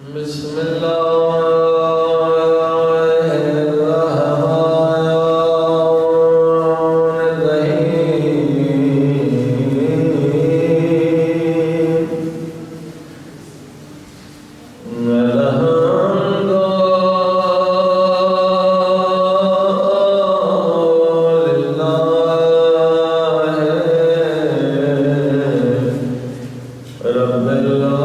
بسم الله الرحمن الرحيم الحمد لله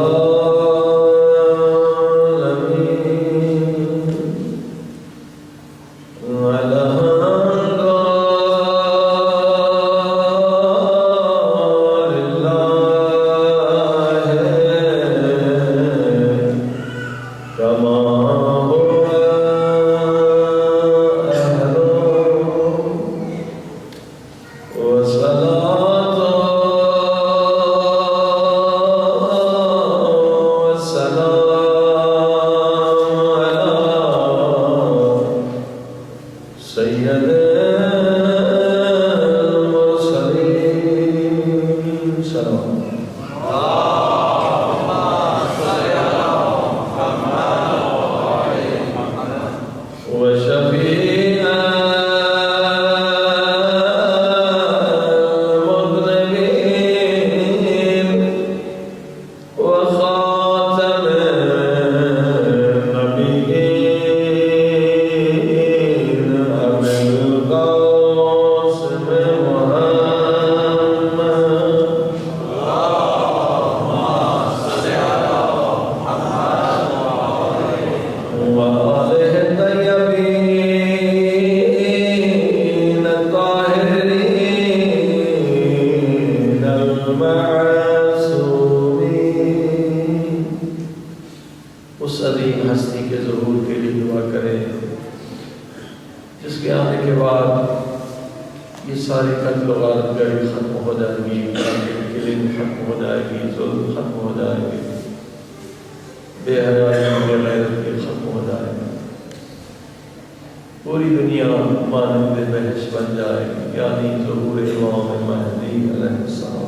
رب اس عظیم ہستی کے ظہور کے لیے دعا کریں جس کے آنے کے بعد یہ ساری قتل و غارت گری ختم ہو جائے گی، کلنگ ختم ہو جائے گی، ظلم ختم ہو جائے گی، بے حیائی بے غیرتی ختم ہو جائے گی، پوری دنیا مانند بہش بن جائے گی، یعنی ظہور امام مہدی علیہ السلام۔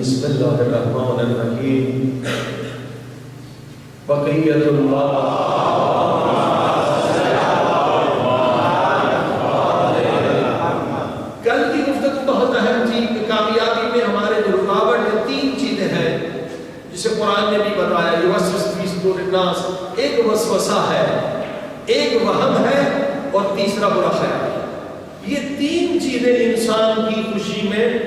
بسم اللہ الرحمن الرحیم بقیت اللہ کل کی گفتگو بہت اہم تھی کہ کامیابی میں ہمارے جو رکاوٹ ہیں 3 چیزیں ہیں جسے قرآن نے بھی بتایا یوسوس فی صدور الناس ایک وسوسہ ہے، ایک وہم ہے، اور تیسرا برا خیال ہے۔ یہ تین چیزیں انسان کی خوشی میں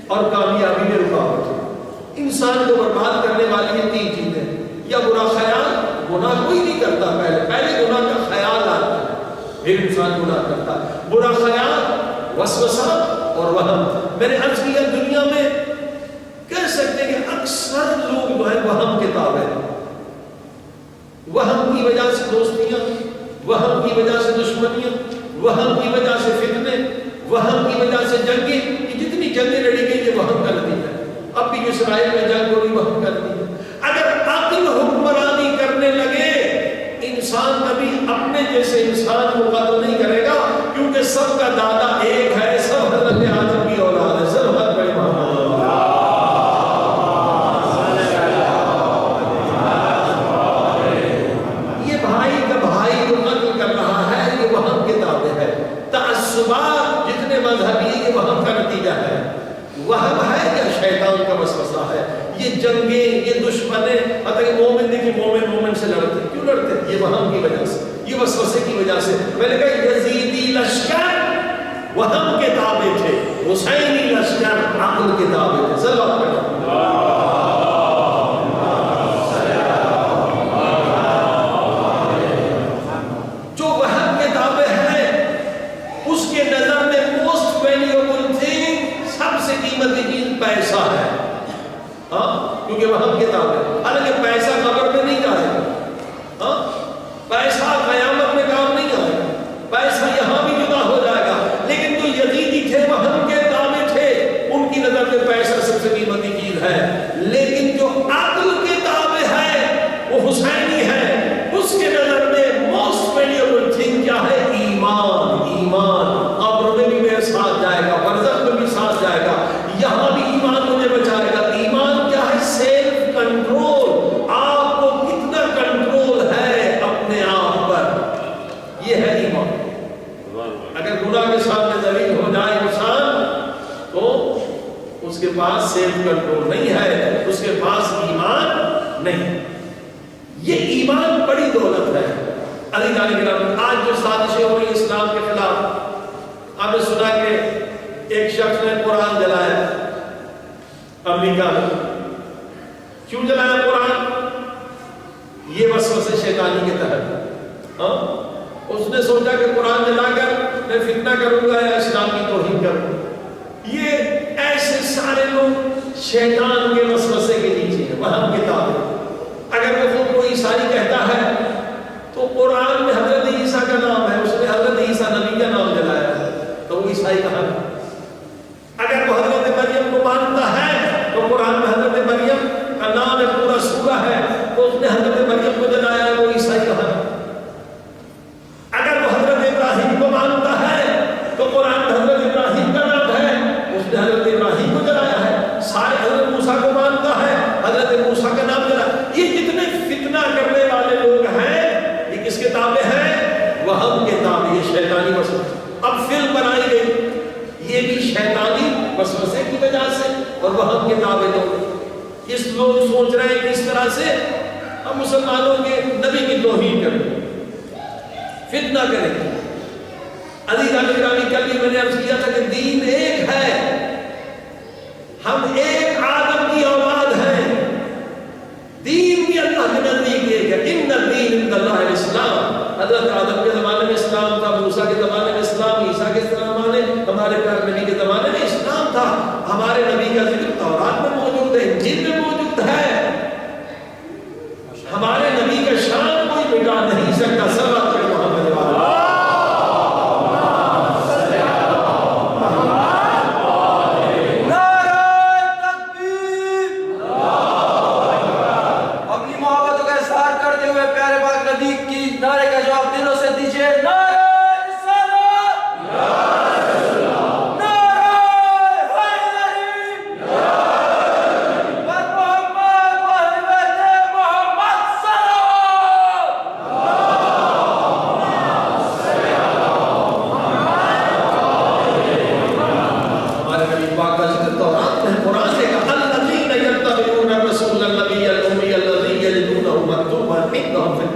اور کامیابی میں رکاوٹ ہے۔ انسان کو برباد کرنے والی یہ تین چیزیں، یا برا خیال، گناہ کوئی نہیں کرتا، پہلے گناہ کا خیال آتا ہے، پھر انسان گناہ کرتا ہے۔ برا خیال، وسوسہ اور وہم۔ میں نے عرض کیا دنیا میں کہہ سکتے کہ اکثر لوگ جو ہے وہم کے تابع ہیں۔ وہم کی وجہ سے دوستیاں، وہم کی وجہ سے دشمنیاں، وہم کی وجہ سے فتنے، وہم کی وجہ سے جنگیں۔ یہ جتنی جنگیں لڑی گئی یہ وہم کا نتیجہ ہے۔ اب بھی جو اسرائیل میں جنگ ہو رہی وہم کا نتیجہ ہے۔ اگر عقل حکمرانی کرنے لگے، انسان کبھی اپنے جیسے انسان کو قتل نہیں کرے گا، کیونکہ سب کا دادا ایک ہے، سب حضرت آدم کی اولاد ہے، سب حضرت بڑے محمد۔ یہ بھائی کا بھائی جو قتل کر رہا ہے یہ وہم کے تابع ہے۔ تعصبات جتنے مذہبی یہ وہم کا نتیجہ ہے۔ وہم ہے یا شیطان کا وسوسہ ہے؟ یہ جنگیں، یہ دشمنیں، حتیٰ کہ مومن دیکھیں مومن سے لڑتے، کیوں لڑتے؟ یہ وہم کی وجہ سے، یہ وسوسے کی وجہ سے۔ میں نے کہا یزیدی لشکر وہم کے تابع تھے، حسینی لشکر عقل کے تابع تھے۔ صلی اللہ علیہ وسلم۔ جو وہم کے تابع ہے اس کے نظر میں موسٹ ویلیوبل تھنگ، سب سے قیمتی چیز پیسہ ہے، کیونکہ وہم کے تابع ہے۔ حالانکہ پیسہ قبر میں نہیں جائے گا، پیسہ قیامت میں کام نہیں آئے گا، پیسہ یہاں بھی جدا ہو جائے گا، لیکن جو یزیدی تھے وہم کے تابع تھے، ان کی نظر میں پیسہ سب سے قیمتی چیز ہے۔ لیکن جو عقل کے تابع ہے وہ حسینی ہے، اس کے نظر میں موسٹ ویلیوبل تھنگ کیا ہے؟ ایمان۔ ایمان قبر میں بھی میرے ساتھ جائے گا، برزخ میں بھی ساتھ جائے گا، یہاں بھی ایمان مجھے بچائے گا۔ ایمان کیا ہے؟ سیلف کنٹرول، آپ کو کتنا کنٹرول ہے اپنے آپ پر، یہ ہے ایمان۔ اگر گناہ کے سامنے ذلیل ہو جائے انسان تو اس کے پاس سیلف کنٹرول نہیں ہے، اس کے پاس ایمان نہیں۔ یہ ایمان بڑی دولت ہے۔ علی جان کے آج جو سازشیں ہو رہی اسلام کے خلاف، آپ نے سنا کہ ایک شخص نے قرآن جلایا امریکہ میں۔ کیوں جلایا قرآن؟ یہ وسوسے شیطانی کے تحت۔ اس نے سوچا کہ قرآن جلا کر میں فتنہ کروں گا یا اسلام کی توہین کروں گا۔ یہ ایسے سارے لوگ شیطان کے وسوسے کے نیچے ہیں، وہم کے تابع۔ اگر وہ خود کو عیسائی کہتا ہے تو قرآن میں حضرت عیسیٰ کا نام ہے، اس نے حضرت عیسیٰ نبی کا نام جلایا ہے، تو وہ عیسائی کہاں ہے؟ اگر وہ حضرت مریم کو مانتا ہے تو قرآن میں حضرت مریم کا نام ہے، پورا سورہ ہے، تو اس نے حضرت مریم کو جلایا ہے، وہ عیسائی کہاں ہے؟ اگر وہ حضرت ابراہیم کو مانتا ہے تو قرآن میں حضرت ابراہیم کا نام ہے، اس نے حضرت ابراہیم کو جلایا ہے۔ سارے حضرت موسیٰ کو مانتا ہے، حضرت موسیٰ کا نام جلایا۔ یہ جتنے فتنہ کرنے والے لوگ ہیں یہ کس کے تابع ہیں؟ وہم کے تابع، یہ شیطانی وسوسے۔ اب فلم بنائی گئی، یہ بھی شیطانی وسوسے کی وجہ سے اور وہم کے تابع لوگ۔ اس لوگ سوچ رہے ہیں کہ اس طرح سے ہم مسلمانوں کے نبی کی توہین کریں، فتنہ کریں۔ علی جان گرامی کل بھی میں نے عرض کیا تھا کہ دین ایک ہے، ہم ایک آدم کی اولاد ہیں، دین بھی اللہ کے نزدیک ایک ہے۔ ان الدین عند اللہ الاسلام۔ حضرت آدم کے زمانے میں اسلام تھا، موسیٰ کے زمانے میں اسلام، عیسیٰ کے زمانے، ہمارے پیارے نبی کے زمانے میں اسلام تھا۔ ہمارے نبی کا ذکر تورات میں موجود ہے، انجیل میں موجود ہے۔ ہمارے نبی کا شان کوئی مٹا نہیں سکتا۔ صلی اللہ علیہ وسلم۔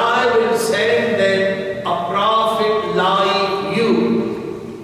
I will send them a prophet like you।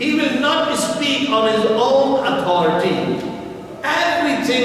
he will not speak on his own authority, everything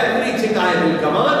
everything I will command,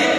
1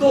2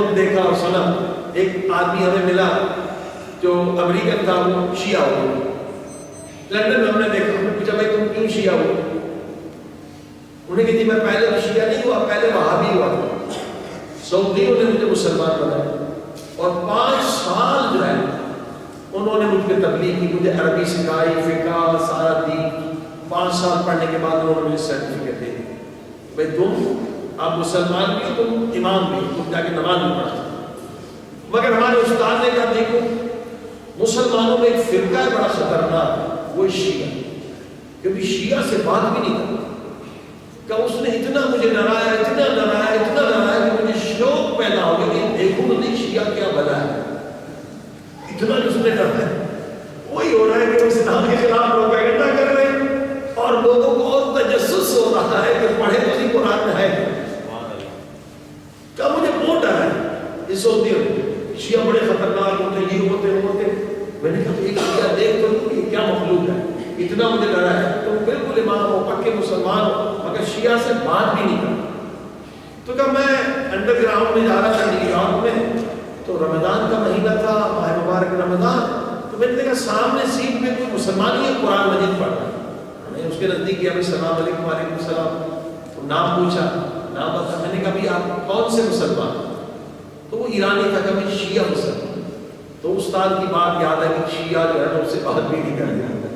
خود دیکھا اور سنا. ایک آدمی ہمیں ملا جو امریکن تھا, وہ شیعہ ہو. لندن میں ہم نے دیکھا, ہم نے پوچھا بھائی تم کیوں شیعہ ہو؟ انہوں نے کہا جی میں پہلے تو شیعہ نہیں ہوا, پہلے وہابی ہوا تھا. سعودیوں نے مجھے مسلمان بنایا اور 5 سال جو ہے انہوں نے مجھ پہ تبلیغ کی, مجھے عربی سکھائی, فقہ سارا دین. 5 سال پڑھنے کے بعد انہوں نے مجھے سرٹیفکیٹ دے دی, بھائی تم آپ مسلمان بھی ہو, تم امام بھی ہو, تم جا کے نماز بھی پڑھا. مگر ہمارے استاد نے کہا دیکھو مسلمانوں میں ایک فرقہ ہے بڑا خطرناک, وہ شیعہ, کیونکہ شیعہ سے بات بھی نہیں کرتا. کہ اس نے اتنا مجھے ڈرایا, اتنا ڈرایا, اتنا ڈرایا کہ مجھے شوق پیدا ہو گیا کہ دیکھوں تو نہیں شیعہ کیا بلا ہے. اتنا جو اس نے ڈرایا, وہی ہو رہا ہے کہ اسلام کے خلاف پروپیگنڈا کر رہے ہیں اور لوگوں کو اور تجسس ہو رہا ہے کہ پڑھے تو نہیں قرآن میں ہے. کیا مجھے بہت ڈر ہے اس ہوتی ہے شیعہ بڑے خطرناک ہوتے, یہ ہوتے وہ ہوتے. میں نے کہا ایک شیعہ دیکھ تو یہ کیا مخلوق ہے, اتنا مجھے ڈرا ہے. تم بالکل امام ہو, پکے مسلمان ہو, مگر شیعہ سے بات بھی نہیں کرتا. تو کہا میں انڈر گراؤنڈ میں جا رہا تھا نیو یارک میں, تو رمضان کا مہینہ تھا, ماہ مبارک رمضان. تو میں نے دیکھا سامنے سیٹ میں کوئی مسلمان ہی قرآن مجید پڑھ رہا ہے. میں اس کے نزدیک گیا, السلام علیکم. وعلیکم السلام. تو نام پوچھا, نام بتا. میں نے کہا بھی آپ کون سے مسلمان؟ تو وہ ایرانی تھا کہ میں شیعہ مسلمان. تو استاد کی بات یاد ہے کہ شیعہ جو ہے نا اس سے بات بھی نہیں کرتے,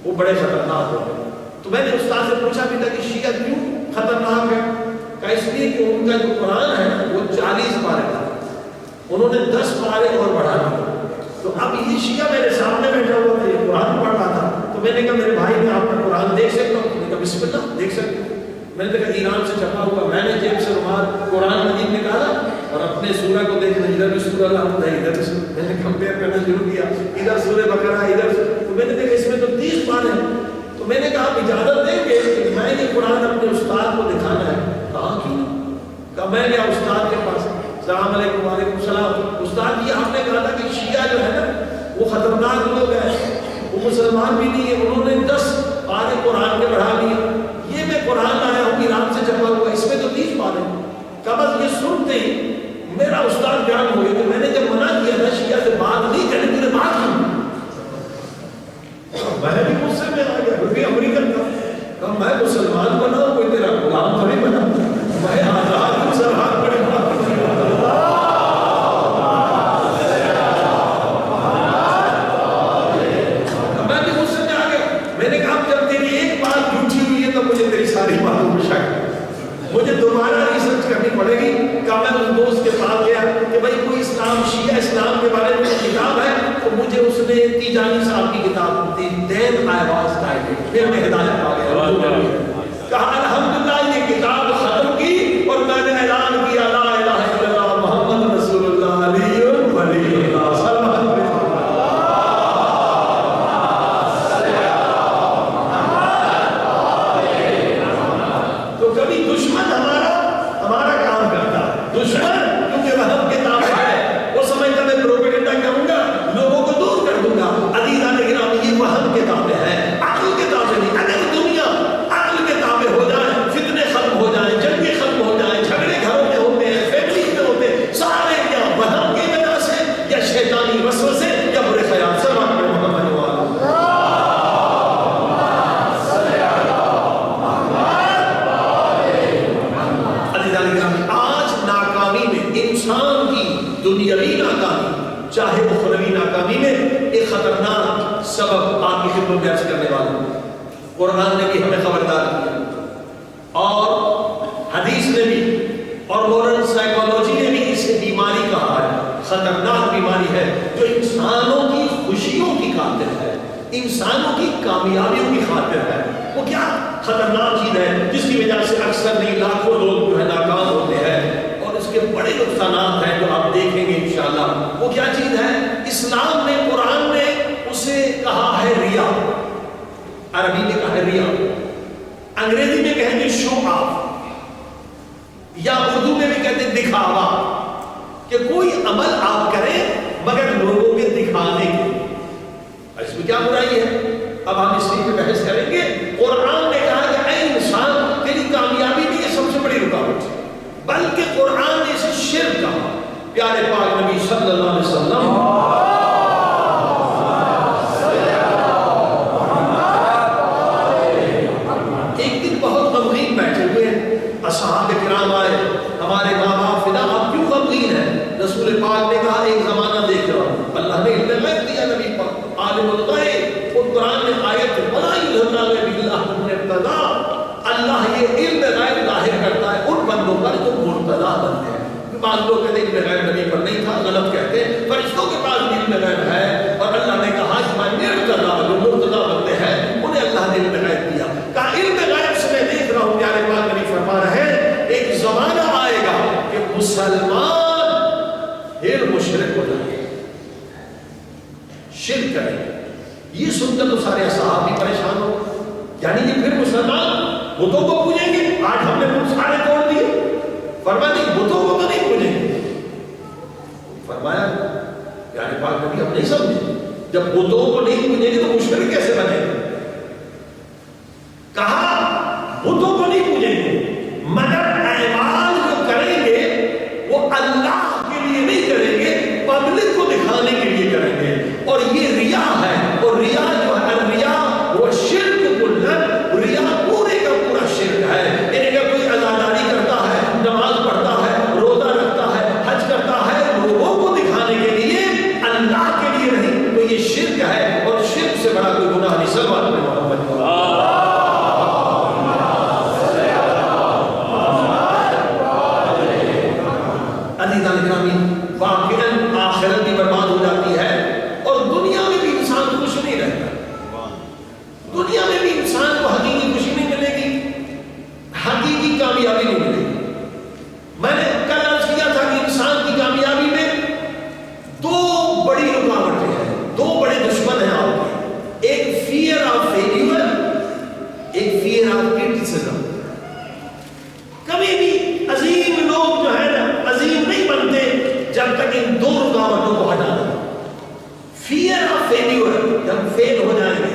وہ بڑے خطرناک ہوتے ہیں. تو میں نے استاد سے پوچھا بھی تھا کہ شیعہ کیوں خطرناک ہے؟ کہ اس لیے کہ ان کا جو قرآن ہے وہ 40 پارے کا, انہوں نے 10 پارے اور بڑھا دیے. تو اب یہ شیعہ میرے سامنے بیٹھا ہوا تھا, یہ قرآن پڑھ رہا تھا. تو میں نے کہا میرے بھائی میں آپ کا قرآن دیکھ سکتا ہوں؟ میں نے کہا بسم اللہ دیکھ سکتے ہوں. میں نے کہا ایران سے چھپا ہوا. میں نے جیب سے رومال قرآن مجید نکالا اور اپنے سورہ کو دیکھنا, ادھر بھی سورہ الحمد ہے, ادھر بھی. میں نے کمپیئر کرنا شروع کیا, ادھر سورہ بقرہ, ادھر. تو میں نے دیکھا اس میں تو 30 پارے ہیں. تو میں نے کہا آپ اجازت دیں گے کہ میں یہ قرآن اپنے استاد کو دکھانا ہے؟ کہا کیوں؟ کہا میں گیا استاد کے پاس, السلام علیکم. وعلیکم السلام. استاد جی آپ نے کہا تھا کہ شیعہ جو ہے نا وہ خطرناک لوگ ہیں, وہ مسلمان بھی نہیں ہے, انہوں نے 10 پارے قرآن کے بڑھا دیے. یہ میں قرآن آیا ہوں ایران سے چھپا ہوا, اس میں تو 30 پارے. کہا بس یہ سنتے ہی میرا استاد جان ہو گیا کہ میں نے جب منع کیا تھا شیعہ سے بات نہیں کرنی, تم نے بات کی. میں بھی غصے میں آ گیا, کیونکہ امریکن تھا. کہا میں مسلمان بنا ہوں, کوئی تیرا غلام تو نہیں بنا, میں آزاد ہوں, سرحد پڑے گا. میں بھی غصے میں آ گیا. میں نے کہا جب تیری ایک بات جھوٹی ہوئی ہے تو مجھے تیری ساری باتوں کو شک ہے, مجھے دوبارہ ریسرچ کرنی پڑے گی. کہ میں اس دوست کے پاس گیا کہ بھائی کوئی اسلام, شیعہ اسلام کے بارے میں کتاب ہے. تو مجھے اس نے تیجانی صاحب کی کتاب دی, دین آئی واز گائیڈڈ. پھر میں ہدایت پا گیا. کہا الحمدللہ یہ کتاب ختم کی اور میں نے اعلان کیا لا الہ الا اللہ محمد رسول اللہ علی ولی اللہ صلی اللہ علیہ وسلم. تو کبھی دشمن ہمارا کام کرتا ہے. دشمن کیونکہ وہم کے تابع ہے, وہ سمجھتا میں پروپیگنڈا کروں گا, لوگوں کو دور کر دوں گا. عزیزان کرام یہ وہم کے تابع ہے, عقل کے تابع نہیں. اگر دنیا عقل کے تابع ہو جائے, فتنے ختم ہو جائیں, جنگیں ختم ہو جائیں, جھگڑے گھروں میں ہوتے ہیں, فیملی میں ہوتے ہیں, سارے کیا وہم کی وجہ سے یا شیطانی وسوسے یا برے خیال سے. بات میں محمد انسان کی دنیاوی ناکامی چاہے اخروی ناکامی میں ایک خطرناک سبب آپ کی خدمت میں عرض کرنے والا ہوں. قرآن نے بھی ہمیں خبردار کیا اور حدیث نے بھی اور ماڈرن سائیکالوجی نے بھی اسے بیماری کہا ہے. خطرناک بیماری ہے جو انسانوں کی خوشیوں کی خاطر ہے, انسانوں کی کامیابیوں کی خاطر ہے. وہ کیا خطرناک چیز ہے جس کی وجہ سے اکثر نہیں لاکھوں لوگ جو ہے ناکام ہوتے ہیں اور اس کے بڑے نقصانات ہیں جو آپ دیکھیں گے انشاءاللہ. وہ کیا چیز ہے؟ اسلام نے, قرآن نے اسے کہا ہے ریا. عربی میں کہا ہے ریا, انگریزی میں کہیں گے شو آف, یا اردو میں بھی کہتے ہیں دکھاوا. کہ کوئی عمل آپ کریں مگر لوگوں کے دکھانے کے. اس میں کیا برائی ہے؟ اب ہم اس لیے بحث کریں گے. قرآن نے کہا کہ اے انسان تیری کامیابی بھی یہ سب سے بڑی رکاوٹ ہے, بلکہ قرآن نے اسے شرک کہا پیارے پاک نبی صلی اللہ علیہ وسلم ایک دن بہت غمگین بیٹھے ہوئے ہیں، اصحاب کرام آئے، ہمارے ماں باپ فدا، آپ کیوں غمگین ہیں؟ رسول پاک نے کہا ایک زمانہ دیکھ رہا ہوں، اللہ نے علم غیب دیا نبی پاک عالم الغیب، اور قرآن میں آیت وَلَا يُلْهَمْنَا بِاللَّهِ مِنْ ابْتَدَى، اللہ یہ علم غیب ظاہر کرتا ہے ان بندوں پر جو مرتضی بنتے ہیں۔ بعض لوگ کہتے ہیں علم غیب نبی پر نہیں تھا، غلط کہتے ہیں، فرشتوں کے پاس بھی علم غیب ہے، اور اللہ نے کہا جو مرتضی بنتے ہیں انہیں اللہ نے علم غیب دیا۔ کہا علم غیب سے میں دیکھ رہا ہوں، پیارے پاک نبی فرما رہے ہیں ایک زمانہ آئے گا کہ مسلمان پھر مشرک ہو جائیں گے، شرک کریں گے۔ یہ سن کر تو سارے صحابی پریشان ہو، یعنی یہ پھر مسلمان بتوں کو پوجیں گے؟ آج ہم نے بت سارے توڑ دیے، فرمایا نہیں بتوں کو تو نہیں پوجیں گے۔ فرمایا پیارے پاک نبی ہم نہیں سمجھے، جب بتوں کو نہیں پوجیں گے تو مشرک کیسے بنے گا؟ کہا بتوں کو نہیں پوجیں گے مگر اعمال جو کریں گے وہ اللہ کے لیے نہیں کریں گے، پبلک کو دکھانے کے لیے کریں گے، اور یہ ریا ہے، اور ریا جو ہے ریا وہ شرک کلن، ریا پورے کا پورا شرک ہے۔ یعنی اگر کوئی عزاداری کرتا ہے، نماز پڑھتا ہے، روزہ رکھتا ہے، حج کرتا ہے لوگوں کو دکھانے کے لیے، اللہ کے لیے نہیں، تو یہ شرک ہے، اور شرک سے بڑا کوئی گناہ نہیں۔ صلی اللہ علیہ محمد واقعاً آخرت بھی برباد ہو جاتی ہے، اور دنیا میں بھی انسان خوش نہیں رہتا، دنیا میں بھی انسان کو حقیقی خوشی نہیں ملے گی، حقیقی کامیابی نہیں ملے گی۔ میں نے کل عرض کیا تھا کہ انسان کی کامیابی میں دو بڑی رکاوٹیں ہیں، دو بڑے دشمن ہیں آپ کے، ایک فیئر آف فیلیور، ایک فیئر آف کرٹیسزم۔ کبھی بھی عظیم لوگ جو ہے نا عظیم نہیں بنتے جب تک ان دو رکاوٹوں کو ہٹا دیں۔ فیئر آف فیلیور، جب فیل ہو جائیں گے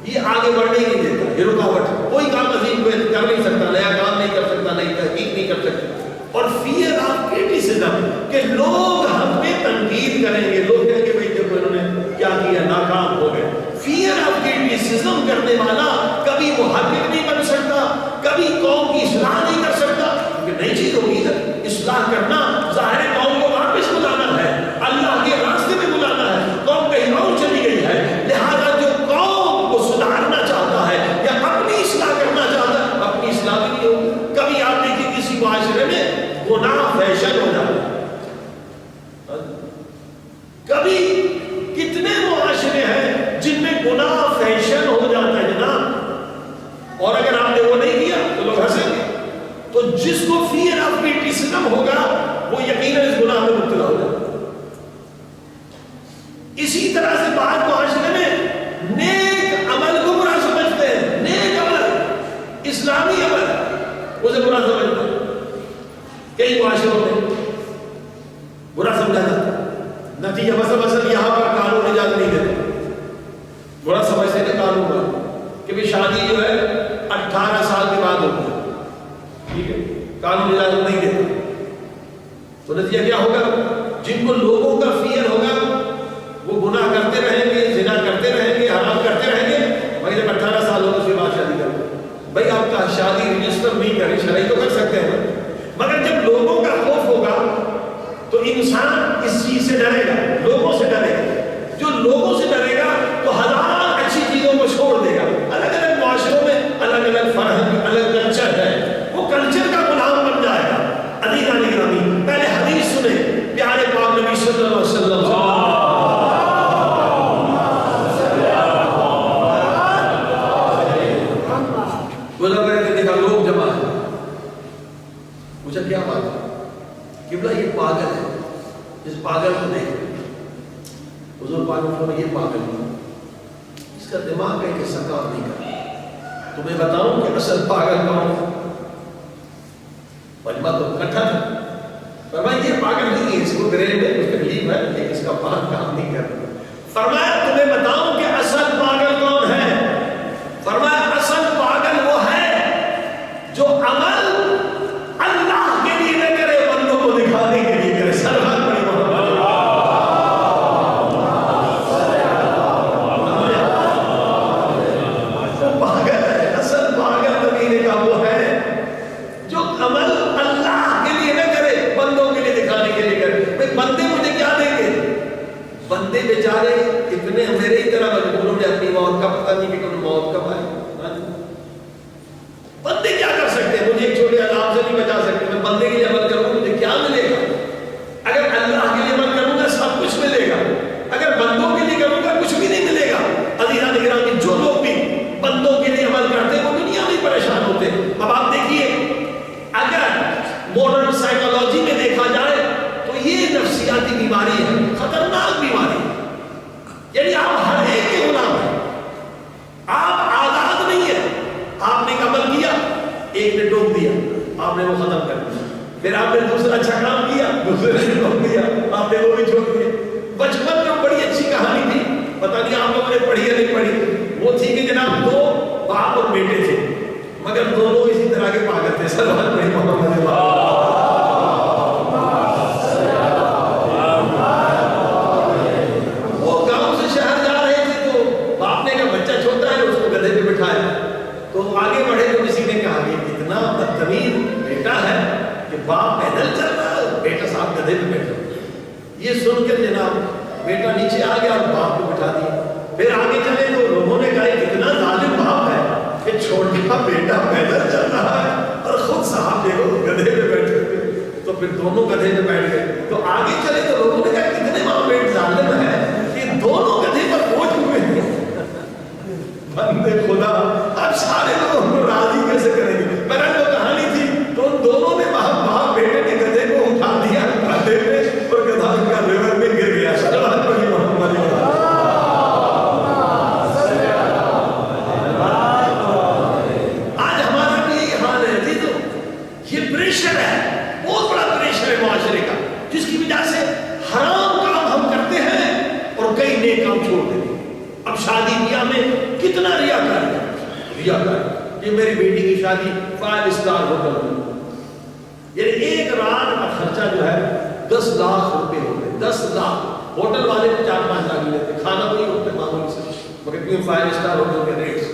یہ آگے بڑھنے نہیں دیتا، یہ رکاوٹ ہے، کوئی کام عظیم کو کر نہیں سکتا، نیا کام نہیں کر سکتا، نئی تحقیق نہیں کر سکتا۔ اور فیئر آف کرٹیسزم، کہ لوگ ہم پہ تنقید کریں گے، لوگ کہیں گے بھائی دیکھو انہوں نے کیا کیا، ناکام ہو گئے۔ فیئر آف کرٹیسزم کرنے والا کبھی محقق نہیں بن سکتا، کبھی قوم کی اصلاح نہیں کر سکتا، کیونکہ نئی چیز ہوگی نا، اصلاح کرنا ظاہر قوم کو واپس بلانا ہے، اللہ کے راستے میں بلانا ہے، قوم کہیں اور چلی گئی ہے، لہذا جو قوم کو سدھارنا چاہتا ہے یا اپنی اصلاح کرنا چاہتا ہے، اپنی اصلاح بھی نہیں ہوگی۔ کبھی آپ دیکھیں کسی معاشرے میں گناہ فیشن ہو جاتا ہے، کبھی کتنے معاشرے ہیں جن میں گناہ فیشن ہو جاتا ہے جناب، اور اگر آپ نے وہ نہیں کیا تو لوگ ہنسیں گے۔ تو جس کو فیئر آف کرٹیسزم ہوگا وہ یقیناً اس گناہ میں مبتلا ہو جائے گا۔ اسی طرح سے بعض معاشرے میں نیک عمل کو برا سمجھتے ہیں، نیک عمل اسلامی عمل اسے برا سمجھتے ہیں، کئی معاشروں میں برا سمجھا جاتا ہے۔ نتیجہ مثلا یہاں پر قانون اجازت نہیں دیتے، برا سمجھتے ہیں قانون پر کہ بھی شادی جو ہے 18 سال کے بعد ہوتی ہے، ٹھیک ہے، قانون اجازت نہیں دیتا، تو نتیجہ کیا ہوگا؟ جن کو لوگوں کا فیئر ہوگا وہ گناہ کرتے رہیں گے، زنا کرتے رہیں گے، حرام کرتے رہیں گے، بھائی جب 18 سال ہو تو اس کے بعد شادی کرو۔ بھائی آپ کا شادی رجسٹر نہیں کریں، شرعی تو کر سکتے ہیں، مگر جب لوگوں کا خوف ہوگا تو انسان اس چیز سے ڈرے گا، لوگوں سے ڈرے گا۔ جو لوگوں سے ڈرے گا تو ہزار اچھی چیزوں کو چھوڑ دے گا۔ الگ الگ معاشروں میں الگ الگ فرہنگ، الگ کلچر ہے، وہ کلچر کا غلام بن جائے گا۔ عزیزان گرامی، پہلے حدیث سنیں پیارے پاک نبی صلی اللہ علیہ وسلم، لوگ جمع ہے، پوچھا کیا بات ہے؟ قبلہ یہ پاگل ہے، اس پاگل کو دیکھ، حضور پاک نے فرمایا یہ پاگل ہے، اس کا دماغ ہے کہ سکار نہیں کرتا۔ تمہیں بتاؤں کہ اصل پاگل کون ہے؟ مجمع تو اکٹھا تھا، فرمایا یہ پاگل نہیں ہے، اس کو گریڈ ہے، اس تکلیف ہے لیکن اس کا پاک کام نہیں کرتا۔ فرمایا تمہیں بتاؤں کہ اصل پاگل کون ہے؟ فرمایا اصل پاگل وہ ہے جو عمل اللہ کے لیے نہ کرے، بندوں کو دکھانے کے لیے کرے۔ بندے بیچارے اتنے میرے ہی طرح مجبور ہو اپنی موت کا پتہ نہیں کہ کبھی موت کب آئے. بندے کیا کر سکتے ہیں؟ مجھے ایک چھوٹے عذاب سے نہیں بچا سکتے. میں بندے کے لیے عمل کروں مجھے کیا ملے گا؟ اگر اللہ کے لیے عمل کروں گا سب کچھ ملے گا. اگر بندوں کے لیے کروں گا کچھ بھی نہیں ملے گا. عزیزان گرامی جو لوگ بھی بندوں کے لیے عمل کرتے ہیں وہ دنیا میں پریشان ہوتے ہیں. اب آپ دیکھیے اگر ماڈرن سائیکالوجی میں دیکھا جائے تو یہ نفسیاتی بیماری ہے, خطرناک بیماری ہے. یعنی آپ ہر ایک کے غلام ہیں, آپ آزاد نہیں ہیں. آپ نے ایک عمل کیا, ایک نے ٹوک دیا, آپ نے وہ ختم کر دیا. پھر آپ نے دوسرا اچھا کام کیا, دوسرے نے ٹوک دیا, آپ نے وہ بھی چھوڑ دیا. بچپن میں بڑی اچھی کہانی تھی, پتہ نہیں آپ لوگوں نے پڑھی یا نہیں پڑھی. وہ تھی کہ جناب دو باپ اور بیٹے تھے, مگر دونوں اسی طرح کے پاگل تھے. سلام نہیں محمد وہ گاؤں سے شہر جا رہے تھے تو باپ نے کہا بچہ چھوٹا ہے, اس کو گدھے پہ بٹھایا. تو آگے بڑھے تو کسی نے کہا کہ اتنا بدتمیز بیٹا ہے کہ باپ پیدل چل رہا ہے, بیٹا صاحب گدھے پہ بیٹھا. یہ سن کر جناب بیٹا نیچے آ گیا اور باپ کو بٹھا دیا. پھر آگے چلے تو لوگوں نے کہا کتنا ظالم باپ ہے کہ چھوٹا بیٹا پیدل چل رہا ہے اور خود صاحب دیکھو گدھے پہ بیٹھے ہوئے. تو پھر دونوں گدھے پہ بیٹھ گئے. تو آگے چلے تو لوگوں نے کہا کتنے ماں بیٹ ظالم ہے کہ دونوں گدھے پر بوجھ ہوئے ہیں. بندے خدا اب سارے لوگوں کو راضی کیسے کریں گے؟ میرا جو کہانی تھی تو ان دونوں نے باپ بیٹے نے گدھے کو اٹھا دیا گدھے پہ اور گدھا کا ریور میں گر گیا. سلام علیکم محمد. آج ہمارا بھی یہی حال ہے جی. تو یہ پریشر ہے, بہت بڑا پریشر ہے معاشرے کا, جس کی وجہ سے حرام کام ہم کرتے ہیں اور کئی نیک کام چھوڑ دیتے ہیں. اب شادی بیاہ میں کتنا ریاکاری ہے, ریاکاری. یہ میری بیٹی کی شادی 5 اسٹار ہوٹل میں, یعنی ایک رات کا خرچہ جو ہے 10 لاکھ روپے ہوتے ہیں. 10 لاکھ. ہوٹل والے 4-5 لاکھ لیتے ہیں, کھانا وہی ہوتا ہے معمولی سے, مگر کیوں 5 اسٹار ہوٹل کے ریٹس.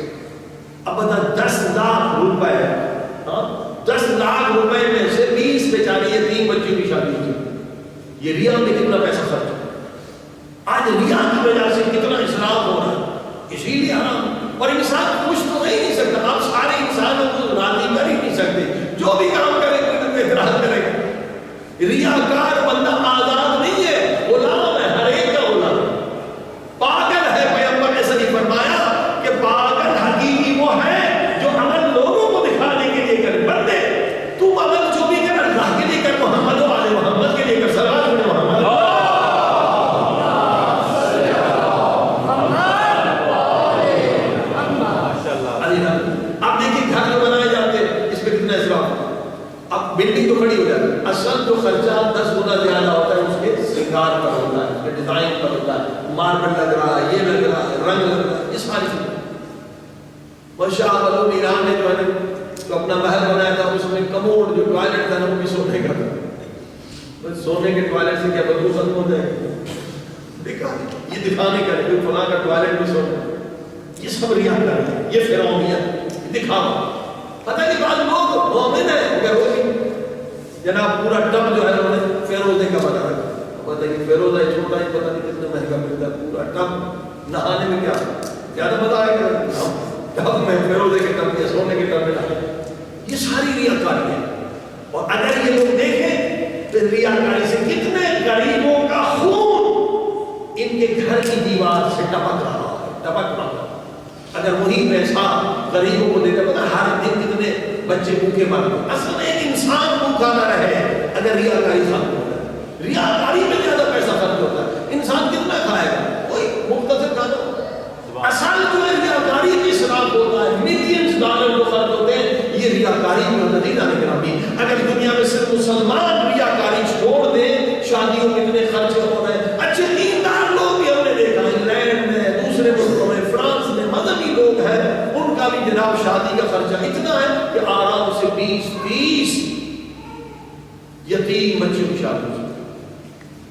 اب بتا 10 لاکھ روپے, 10 لاکھ روپے میں سے 20 بیچاری ہے 3 بچوں کی شادی ہوتی. یہ ریا میں کتنا پیسہ خرچ ہو. آج ریا کی وجہ سے کتنا اسراف ہو رہا ہے, اسی لیے حرام. اور انسان خوش تو نہیں سکتا, آپ سارے انسانوں کو راضی کر ہی نہیں سکتے. جو بھی کام کرے کوئی نہ کوئی اعتراض کرے گا. ریاکار بندہ آزاد نہیں ہے, غلام ہے, ہر ایک کا غلام. پاگل ہے, پیغمبر نے صحیح فرمایا کہ پاگل حقیقی وہ ہے جو عمل لوگوں کو دکھانے کے لیے کرے. بندے تم عمل جو بھی کر اللہ کے لیے کر, محمد و آل محمد کے لیے کر. سلام علیکم محمد. آپ دیکھیے گھر جو بنائے جاتے ہیں اس میں کتنا اسراف. اب بلڈنگ تو کھڑی ہو جاتی ہے, اصل جو خرچہ 10 گنا زیادہ ہوتا ہے اس کے سنگار پر ہوتا ہے, اس کے ڈیزائن پر ہوتا ہے. ماربل لگ رہا ہے, یہ لگ رہا ہے, رنگ لگ رہا ہے, یہ ساری چیزیں. شاہ ولو ایران نے جو ہے تو اپنا محل بنایا تھا, اس میں کموڈ جو ٹوائلٹ تھا وہ بھی سونے کا تھا. سونے کے ٹوائلٹ سے کیا بدبو ختم ہو جائے گی؟ دیکھا یہ دکھانے کا کوئی فلاں کا ٹوائلٹ بھی سونا. یہ سب ریاکاری ہے, یہ فرعونیت, دکھاوا. پتہ نہیں بعض لوگ مومن ہیں مگر وہ بھی جناب پورا ٹب جو ہے انہوں نے فیروزے کا بنا رکھا. پتہ نہیں فیروزہ چھوٹا ہی پتہ نہیں کتنا مہنگا ملتا ہے. پورا ٹب نہانے میں کیا زیادہ مزہ آئے گا ٹب میں, فیروزے کے ٹب یا سونے کے ٹب میں نہانے. یہ ساری ریاکاری ہے. اور اگر یہ لوگ دیکھیں تو ریاکاری سے کتنے غریبوں کا خون ان کے گھر کی دیوار سے ٹپک رہا ہے, ٹپک رہا ہے. اگر وہی پیسہ غریبوں کو دیتے پتا ہر دن کتنے بچے بھوکے مر گئے. اصل ایک انسان بھوکا نہ رہے اگر ریاکاری ختم ہو جائے. ریاکاری میں زیادہ پیسہ خرچ ہوتا ہے, انسان کتنا کھائے گا, کوئی مختصر کھانا. اصل جو ہے ریاکاری میں اسراف ہوتا ہے, ملینز ڈالر جو خرچ ہوتے ہیں یہ ریاکاری میں ہوتا ہے. گرامی اگر دنیا میں صرف مسلمان ریاکاری چھوڑ دیں, شادیوں میں اتنے خرچ ہو رہے ہیں. اچھے دیندار لوگ بھی ہم نے دیکھا انگلینڈ میں, دوسرے ملکوں میں, فرانس میں مذہبی لوگ ہیں, ان کا بھی جناب شادی کا خرچہ اتنا ہے کہ آرام سے 20 یتیم بچوں کی شادی ہوتی ہے.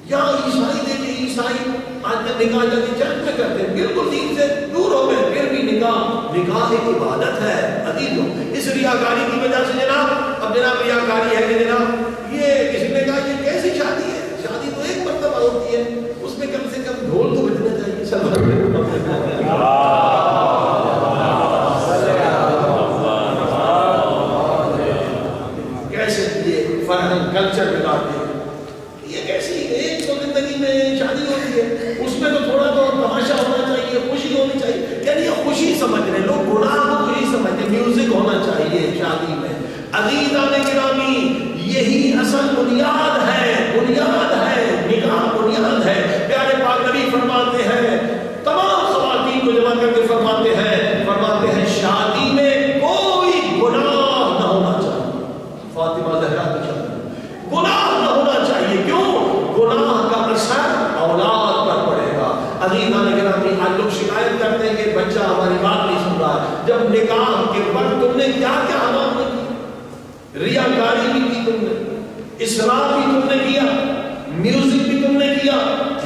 یا عیسائی دیکھیں, عیسائی آج تک نکاح جاتی چرچ میں کرتے ہیں, بالکل دین سے دور ہو گئے, پھر بھی نکاح ایک عبادت ہے. عزیزوں اس ریاکاری کی وجہ سے جناب, اب جناب ریاکاری ہے کہ جناب یہ کسی نے کہا یہ کیسی شادی ہے, شادی تو ایک مرتبہ ہوتی ہے, اس میں کم سے کم ڈھول تو چاہیے, اس میں تو تھوڑا تو تماشا ہونا چاہیے, خوشی ہونی چاہیے. یعنی یہ خوشی سمجھ رہے لوگ, گناہ کو خوشی سمجھتے. میوزک ہونا چاہیے شادی میں. عزیزان گرامی, یہی اصل بنیاد ہے, بنیاد ہے, نکاح بنیاد ہے. پیارے پاک نبی فرماتے ہیں, تمام خواتین کو جمع کر کے فرماتے ہیں شادی میں کوئی گناہ نہ ہونا چاہیے. فاطمہ زہرا کی شادی گناہ نہ ہونا چاہیے. کیوں؟ گناہ کا اثر اولاد پر پڑے گا. عزیزان گرامی, آج لوگ شکایت کرتے ہیں کہ بچہ ہماری بات نہیں سن رہا. جب نکاح کے وقت تم نے کیا کیا حرام نہیں کی, ریاکاری بھی کی تم نے, اسراف بھی تم نے کیا, میوزک بھی تم نے کیا,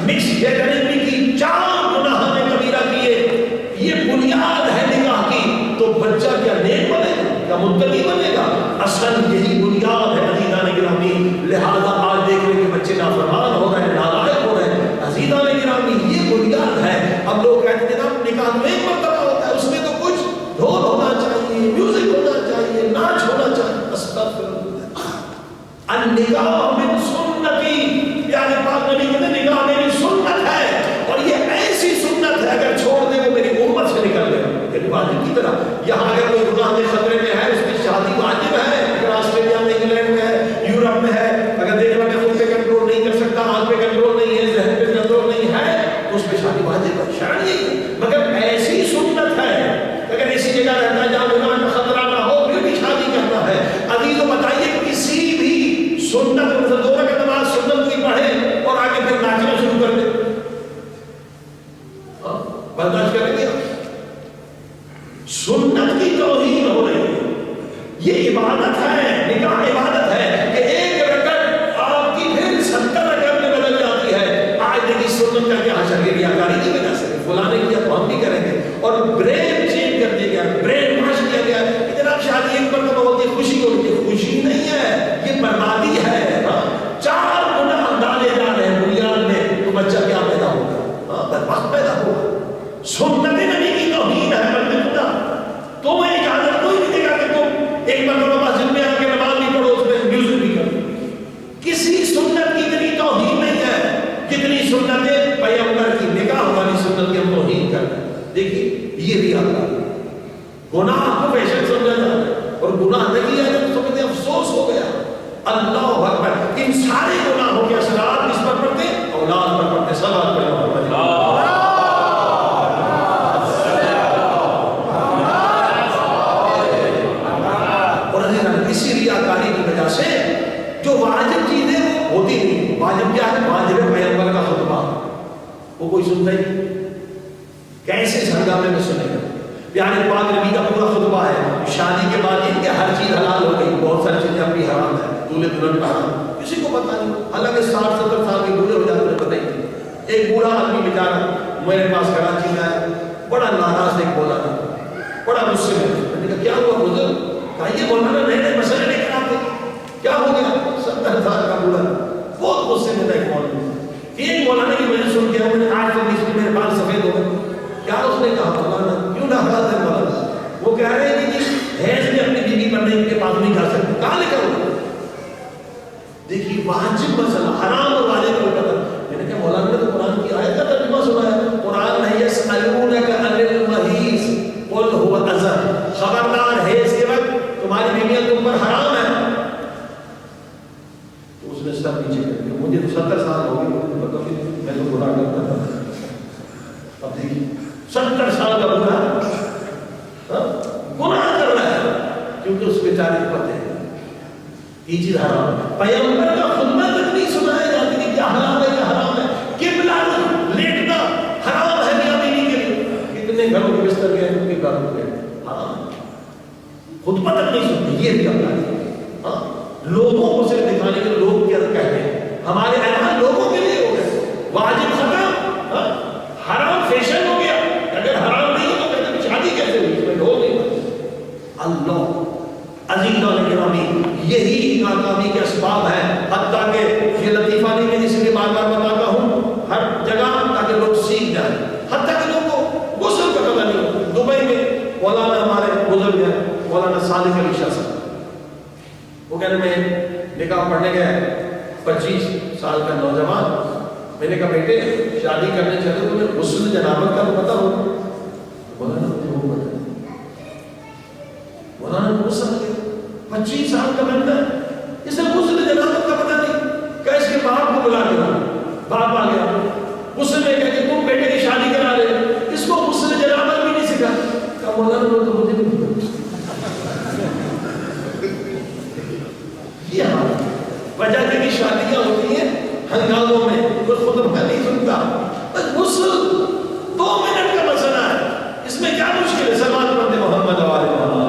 مکس گیدرنگ بھی کی, 4 گناہ نے کبیرہ کیے. یہ بنیاد ہے نکاح کی. تو بچہ کیا نیک بنے گا, کیا متقی بنے گا؟ اصل یہی بنیاد ہے عزیزان گرامی. لہذا آج دیکھ رہے کہ بچے نافرمان ہو رہے ہیں, نالائق ہو رہے ہیں. عزیزان گرامی, یہ بنیاد ہے. اب لوگ کہتے ہیں نا نکاح میں ایک مرتبہ ہوتا ہے, اس میں تو کچھ ڈھول ہونا چاہیے, میوزک ہونا چاہیے, ناچ ہونا چاہیے. استغفر اللہ. النکاح من سنتی, پیارے پاک نبی کہتے ہیں نکاح میری سنت ہے, اور یہ ایسی سنت ہے اگر چھوڑ دے وہ میری امت سے نکل گئے. یعنی واجب کی طرح. یہاں اگر کوئی گناہ کے خطرے میں ہے, اس کی شادی واجب ہے. اگر آسٹریلیا میں, انگلینڈ میں ہے, یورپ میں ہے, اگر دیکھ رہا ہے خود پہ کنٹرول نہیں کر سکتا, آنکھ پہ کنٹرول نہیں ہے, ذہن پہ کنٹرول نہیں ہے, تو اس پہ شادی واجب ہے. شرع نہیں ہے, مگر ایسی سنت ہے. اگر ایسی جگہ رہتا ہے جہاں گناہ کا خطرہ نہ ہو, پھر بھی شادی کرنا ہے. عزیزو بتائیے, کسی بھی سنت مثلا 2 رکعت نماز سنت کوئی پڑھے اور آگے پھر ناچنا شروع کر دے, برداشت کریں گے؟ سنت کی توہین ہو رہی ہے. یہ عبادت ہے, نکاح عبادت ہے کہ 1 رکعت آپ کی پھر 70 رکعت میں بدل جاتی ہے. آج دیکھیے سنت کا کیا حشر ہے, ریاکاری کی وجہ سے فلاں نے کیا تو ہم بھی کریں گے, اور برین چینج کر دیا گیا, برین واش کیا گیا. اتنا شادی ایک مرتبہ ہوتی ہے, خوشی ہوتی ہے. خوشی نہیں ہے, یہ بربادی ہے. 4 گناہ ڈالے جا رہے ہیں بنیاد میں, تو بچہ کیا پیدا ہوگا؟ بدبخت پیدا ہوگا. سنت نبی کی توہین ہے. بندے خدا تمہیں اجازت کوئی نہیں دے گا کہ تم ایک مرتبہ مسجد میں آ کے نماز بھی پڑھو, اس میں میوزک بھی کرو. کسی سنت کی اتنی توہین نہیں ہے جتنی سنت پیغمبر کی. نکاح والی سنت کی ہم توہین کر رہے ہیں. دیکھیے یہ ریاکاری, گناہ کو فیشن سمجھا جا رہا ہے, اور گناہ نہیں ہے تو کہتے ہیں افسوس ہو گیا. اللہ اکبر. ان سارے گناہوں کے اثرات کس پر پڑتے ہیں؟ اولاد پر پڑتے. صلوات پڑھو. اسی ریاکاری کی وجہ سے جو واجب چیزیں وہ ہوتی نہیں. واجب کیا ہے؟ واجب ہے پیغمبر کا خطبہ, وہ کوئی سنتا ہی نہیں. کیسے ہنگامے میں سنے گا؟ پیارے پاک نبی کا پورا خطبہ ہے. شادی کے بعد یہ کہ ہر چیز حلال ہو گئی, بہت ساری چیزیں اب بھی حرام ہے. دولہے دلہن کا حرام, کسی کو پتا نہیں. حالانکہ 60-70 سال کے بوڑھے ہو جاتے ہیں, پتہ ہی نہیں. ایک بوڑھا آدمی بیچارہ میرے پاس کراچی میں آیا, بڑا ناراض ایک بولا تھا, بڑا غصے میں. میں نے کہا کیا ہوا بزرگ؟ یہ مولانا نئے نئے مسئلے لے کر آتے, کیا ہو گیا؟ 70 سال کا بوڑھا بہت غصے میں تھا. ایک مولانا, ایک مولانا کی میں نے سن کے میں نے 8 سال میرے بال سفید ہو گئے. کیا اس نے کہا مولانا کیوں ناراض ہے مولانا؟ وہ کہہ رہے ہیں کہ حیض میں اپنی بیوی پر نہیں کے پاس نہیں جا سکتے. کہاں لکھا ہوا؟ دیکھیے واجب مسئلہ, حرام اور واجب کو پتہ. میں نے کہا مولانا نے تو قرآن کی آیت کا ترجمہ سنا ہے. قرآن میں یسألونک عن المحیض قل هو اذى, خبردار حیض کے وقت تمہاری بیویاں تم پر حرام ہے. تو اس نے سب نیچے کر دیا. مجھے تو 70 سال ہو گئے, میں تو گناہ کرتا تھا. اب دیکھیے 70 سال کا بوڑھا گناہ کر رہا ہے, کیونکہ اس بیچارے کو پتہ ہے یہ چیز حرام ہے. پیغمبر کا خطبہ تک نہیں سنایا جاتا کہ کیا حلال ہے کیا حرام ہے. قبلہ لیٹنا حرام ہے میاں بیوی کے لیے. کتنے گھروں کے بستر گئے, ان کے گھروں کے حرام, خطبہ تک نہیں سنتے. یہ بھی اپنا لوگوں کو صرف دکھانے کے لوگ کیا کہتے ہیں, ہمارے اعمال لوگوں کے لیے ہو گئے. واجب ختم, حرام فیشن ہو گیا. اگر حرام نہیں ہے تو کہتے ہیں شادی کیسے ہوئی, اس میں ڈھول نہیں. اللہ عزیزان گرامی, یہی ناکامی کے اسباب ہیں. حتیٰ کہ یہ لطیفہ نہیں میں اس لیے بار بار بتاتا ہوں ہر جگہ تاکہ لوگ سیکھ جائیں. حتیٰ کہ لوگوں کو غسل کا پتہ نہیں ہوتا. دبئی میں مولانا ہمارے بزرگ ہیں, مولانا صالح علی شاہ صاحب, وہ کہنے میں نکاح پڑھنے گئے, 25 سال کا نوجوان, میں نے کہا بیٹے شادی کرنے چلے تمہیں غسل جنابت کا تو پتہ ہوگا؟ مولانا مجھے وہ پتہ نہیں۔ مولانا کو غصہ آ گیا، 25 سال کا بندہ ہے، اسے غسل جنابت کا پتہ نہیں، کہ اس کے باپ کو بلا دیا، باپ آ گیا غسل میں کہا کہ تم بیٹے کی شادی کرا رہے، اس کو غسل جنابت بھی نہیں سکھا۔ کہا مولانا وہ تو مجھے نہیں پتہ۔ یہ ہمارا وجہ کی شادیاں ہوتی ہیں ہنگاموں میں، کوئی خطبہ نہیں سنتا، بس غسل 2 منٹ کا مسئلہ ہے، اس میں کیا مشکل ہے؟ سلمان پڑھتے محمد والے محمد،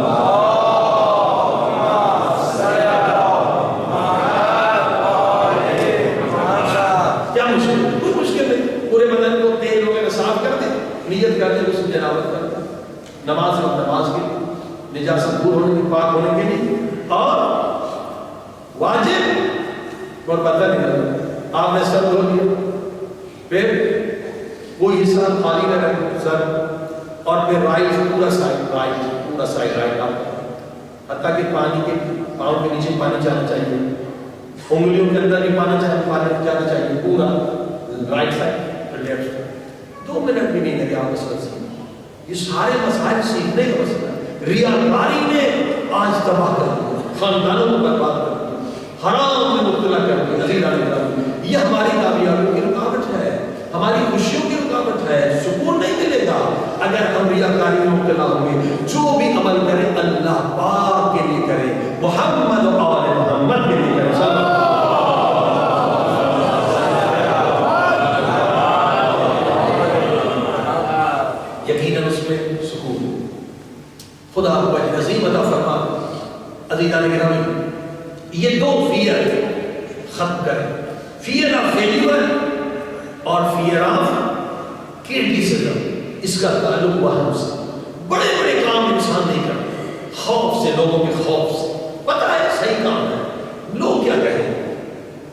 کیا مشکل ہے؟ کوئی مشکل نہیں، پورے بدن کو تیل وغیرہ صاف کر دیں، نیت کر دیں، غسل جنابت کر دیں، نماز کے نجاست دور ہونے کی، پاک ہونے کے لیے، اور واجب اور بدلہ نکل آپ نے سر دھو دیا، پھر کوئی حصہ خالی نہ رکھے سر، اور پھر رائٹ پورا سائڈ رائٹ آپ، حتیٰ کہ پانی کے پاؤں کے نیچے پانی جانا چاہیے، انگلیوں کے اندر بھی پانی جانا چاہیے، پورا رائٹ سائڈ پھر لیفٹ سائڈ۔ 2 منٹ بھی نہیں لگے آپ مسئلہ سیکھنے، یہ سارے مسائل سیکھنے کا مسئلہ ہے۔ ریاکاری نے آج تباہ کر دیا، خاندانوں کو برباد کر دیا، حرام میں مبتلا کر دیا، یہ ہماری کامیابی کی رکاوٹ ہے، ہماری خوشیوں کی رکاوٹ ہے، سکون نہیں ملے گا اگر ہم ریاکاری میں مبتلا ہوں گے۔ جو بھی عمل کرے اللہ پاک کے لیے کرے، محمد و آل محمد کے لیے کرے، یقیناً اس میں سکون۔ خدا وجہ عظیم عطا فرما۔ عزیزان گرامی، یہ 2 فیئر ختم کریں، فیئر آف فیلیور اور فیئر آف کرٹیسزم، اس کا تعلق وہم سے۔ بڑے بڑے کام انسان نہیں کرتے خوف سے، لوگوں کے خوف سے، پتہ ہے صحیح کام ہے، لوگ کیا کہیں۔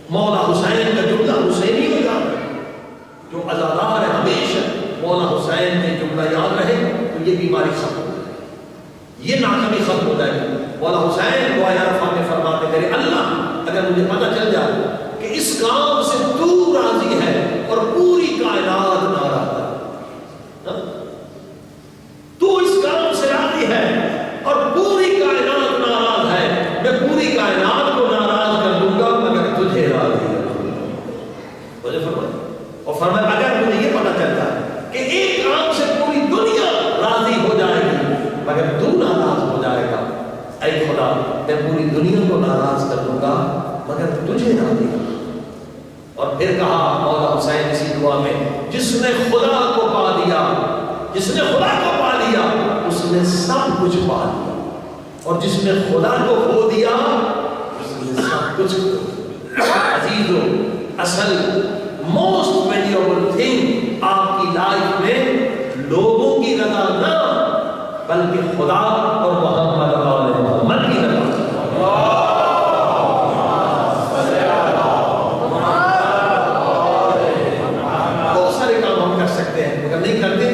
مولا حسین کا جملہ حسینی کو یاد رہے، جو عزادار ہے ہمیشہ مولا حسین کے جملہ یاد رہے تو یہ بیماری ختم ہو جائے، یہ ناکامی ختم ہو جائے گی۔ مولا حسین دعائے عرفہ میں فرماتے تھے اللہ اگر مجھے پتہ چل جائے کہ اس کام سے تو راضی ہے اور پوری کائنات ناراض ہے، تو اس کام سے راضی ہے اور پوری کائنات ناراض ہے، میں پوری کائنات کو ناراض کر دوں گا مگر تجھے راضی ہے۔ مجھے فرمایا، اور فرمایا اگر مجھے یہ پتہ چلتا ہے کہ ایک کام سے پوری دنیا راضی ہو جائے گی مگر تو ناراض ہو جائے گا، اے خدا میں پوری دنیا کو ناراض کر دوں گا مگر تجھے راضی ہے۔ اور پھر کہا مولا حسین اسی دعا میں، جس نے خدا کو پا لیا، جس نے خدا کو پا لیا اس نے سب کچھ پا لیا، اور جس نے خدا کو کھو دیا اس نے سب کچھ کھو دیا۔ عزیزو، اصل موسٹ ویلیوبل تھنگ آپ کی لائف میں لوگوں کی رضا نہ بلکہ خدا اور محمد آل محمد کی رضا۔ بہت سارے کام ہم کر سکتے ہیں مگر نہیں کرتے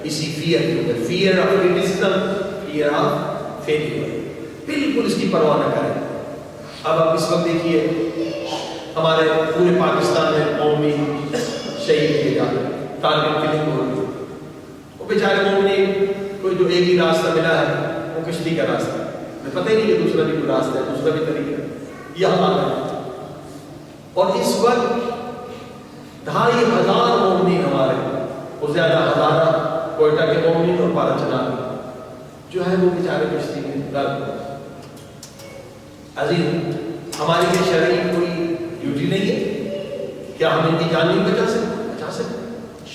اسی fear fear of criticism, fear of failure, بالکل اس کی پرواہ نہ کریں۔ اب آپ اس وقت دیکھیے ہمارے پورے پاکستان میں قومی شہید کیے جا رہے ہیں، ٹارگٹ کلنگ ہو رہی ہے، وہ بیچارے مومنی کوئی جو ایک ہی راستہ ملا ہے وہ کشتی کا راستہ ہے، میں پتہ ہی نہیں کہ دوسرا بھی کوئی راستہ ہے، دوسرا بھی طریقہ ہے، یہاں آ گئے۔ اور اس وقت 2500 مومنی ہمارے، اور زیادہ ہزارہ کوئٹہ کے مومنی اور پارا چنار جو ہے وہ بیچارے کشتی میں غرق ہو۔ عزیز، ہماری یہ شرعی کوئی ڈیوٹی نہیں ہے کیا ہم ان کی جان نہیں بچا سکتے؟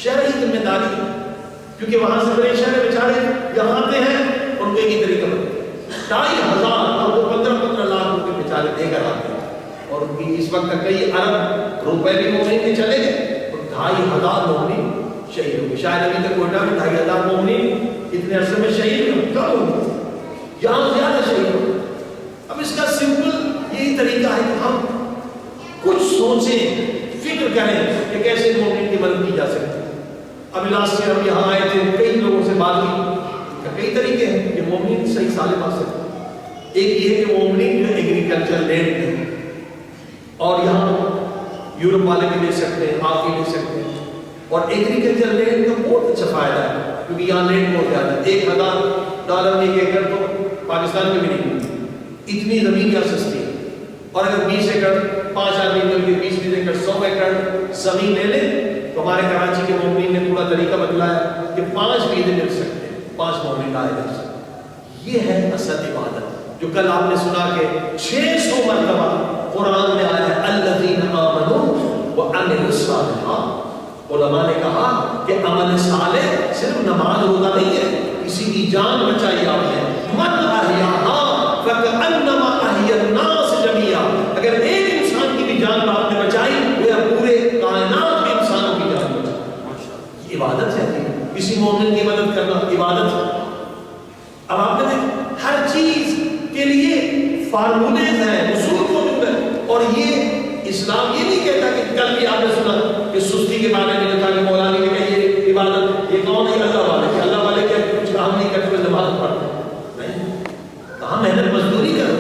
شرعی ذمہ داری ہے، کیونکہ وہاں سے بڑے شہر بیچارے یہاں آتے ہیں ان کو ایک ہی طریقہ بنتے ہیں، 2500 اور وہ 15 لاکھ روپے بیچارے دے کر آتے ہیں، اور ان کی اس وقت کئی ارب روپے بھی مومنین کے چلے گئے، اور 2500 مومنین شہید ہو گئے۔ شاید ابھی تک کوئٹہ میں 2500 مومنین اتنے عرصے میں شہید کم ہو گئے، یہاں زیادہ شہید ہو۔ اب اس کا سمپل یہی طریقہ ہے کہ ہم کچھ سوچیں، فکر کریں کہ کیسے مومنین کی مدد کی جا سکتی ہے۔ اب لاسٹ ایئر ہم یہاں آئے تھے، کئی لوگوں سے بات کی، کئی طریقے ہیں کہ مومنین صحیح سالم آ سکتے ہیں۔ ایک یہ ہے کہ مومنین جو ایگریکلچر لینڈ ہے اور یہاں یورپ والے بھی لے سکتے ہیں، آپ بھی لے سکتے ہیں. اور ایگریکلچر لینڈ کا بہت اچھا فائدہ ہے کیونکہ یہاں لینڈ بہت زیادہ ہے. $1,000 ایک ایکڑ تو پاکستان میں بھی نہیں ملتی. اتنی زمین یہاں سستی ہے. اور اگر 20 ایکڑ 5 آدمی مل کے 20 ایکڑ 100 ایکڑ زمین لے لیں تو ہمارے کراچی کے مومنین نے پورا طریقہ بتلایا کہ 5 بیگھے مل سکتے ہیں، 5 مومن لائے جا سکتے ہیں. یہ ہے اصل عبادت جو کل آپ نے سنا کہ 600 مرتبہ قرآن میں آیا ہے الذین آمنوا وعملوا الصالحات. علماء نے کہا کہ عمل صالح صرف نماز روزہ نہیں ہے، کسی کی جان بچائی آپ نے. من احیاہا فکأنما احیا الناس جميعا. اگر ایک انسان کی بھی جان آپ نے بچائی وہ پورے کائنات کے انسانوں کی جان بچائی. یہ عبادت ہے. کسی مومن کی مدد کرنا عبادت ہے. اب آپ نے دیکھا ہر چیز کے لیے فارمولیز ہیں، اصول موجود ہیں. اور یہ اسلام یہ نہیں کہتا کہ کل بھی آپ نے سنا کہ سستی کے بارے میں کہا کہ مولانا نے کہا یہ عبادت، یہ کون ہے؟ اللہ والے. کہ اللہ والے کیا کچھ کام نہیں کرتے نماز پڑھتے نہیں. کہاں محنت مزدوری کرو.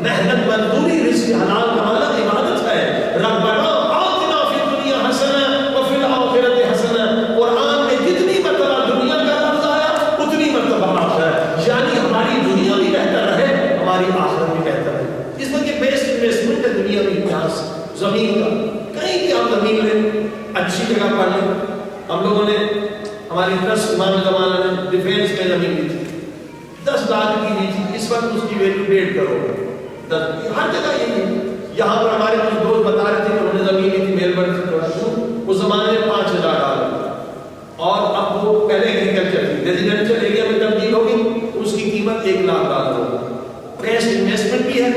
محنت مزدوری رزق حلال کمانا عبادت ہے. ربنا آتنا فی الدنیا حسنہ وفی الآخرۃ حسنہ. قرآن میں جتنی مرتبہ دنیا کا لفظ آیا اتنی مرتبہ آتا ہے. یعنی ہماری دنیا بھی بہتر رہے، ہماری آخرت بھی بہتر رہے. اس میں کہ بیسٹ انویسٹمنٹ ہے دنیا میں اتہاس زمین کا. کہیں بھی آپ زمین لیں، اچھی جگہ پڑھ لیں. ہم لوگوں نے ہماری ٹرسٹ امام زمانہ نے ڈیفینس میں زمین لی تھی، 10 لاکھ کی لی تھی. اس وقت اس کی ویلیو 1.5 کروڑ ہے. ہر جگہ یہ ہے. یہاں پر ہمارے کچھ دوست بتا رہے تھے کہ انہوں نے زمین لی تھی میلبرن سے تھوڑا دور، اس زمانے میں $5,000. اور اب وہ پہلے ایگریکلچر تھی، ریزیڈینشل ایریا میں تبدیل ہوگی، اس کی قیمت $1,00,000 ہوگی. بیسٹ انویسٹمنٹ بھی ہے،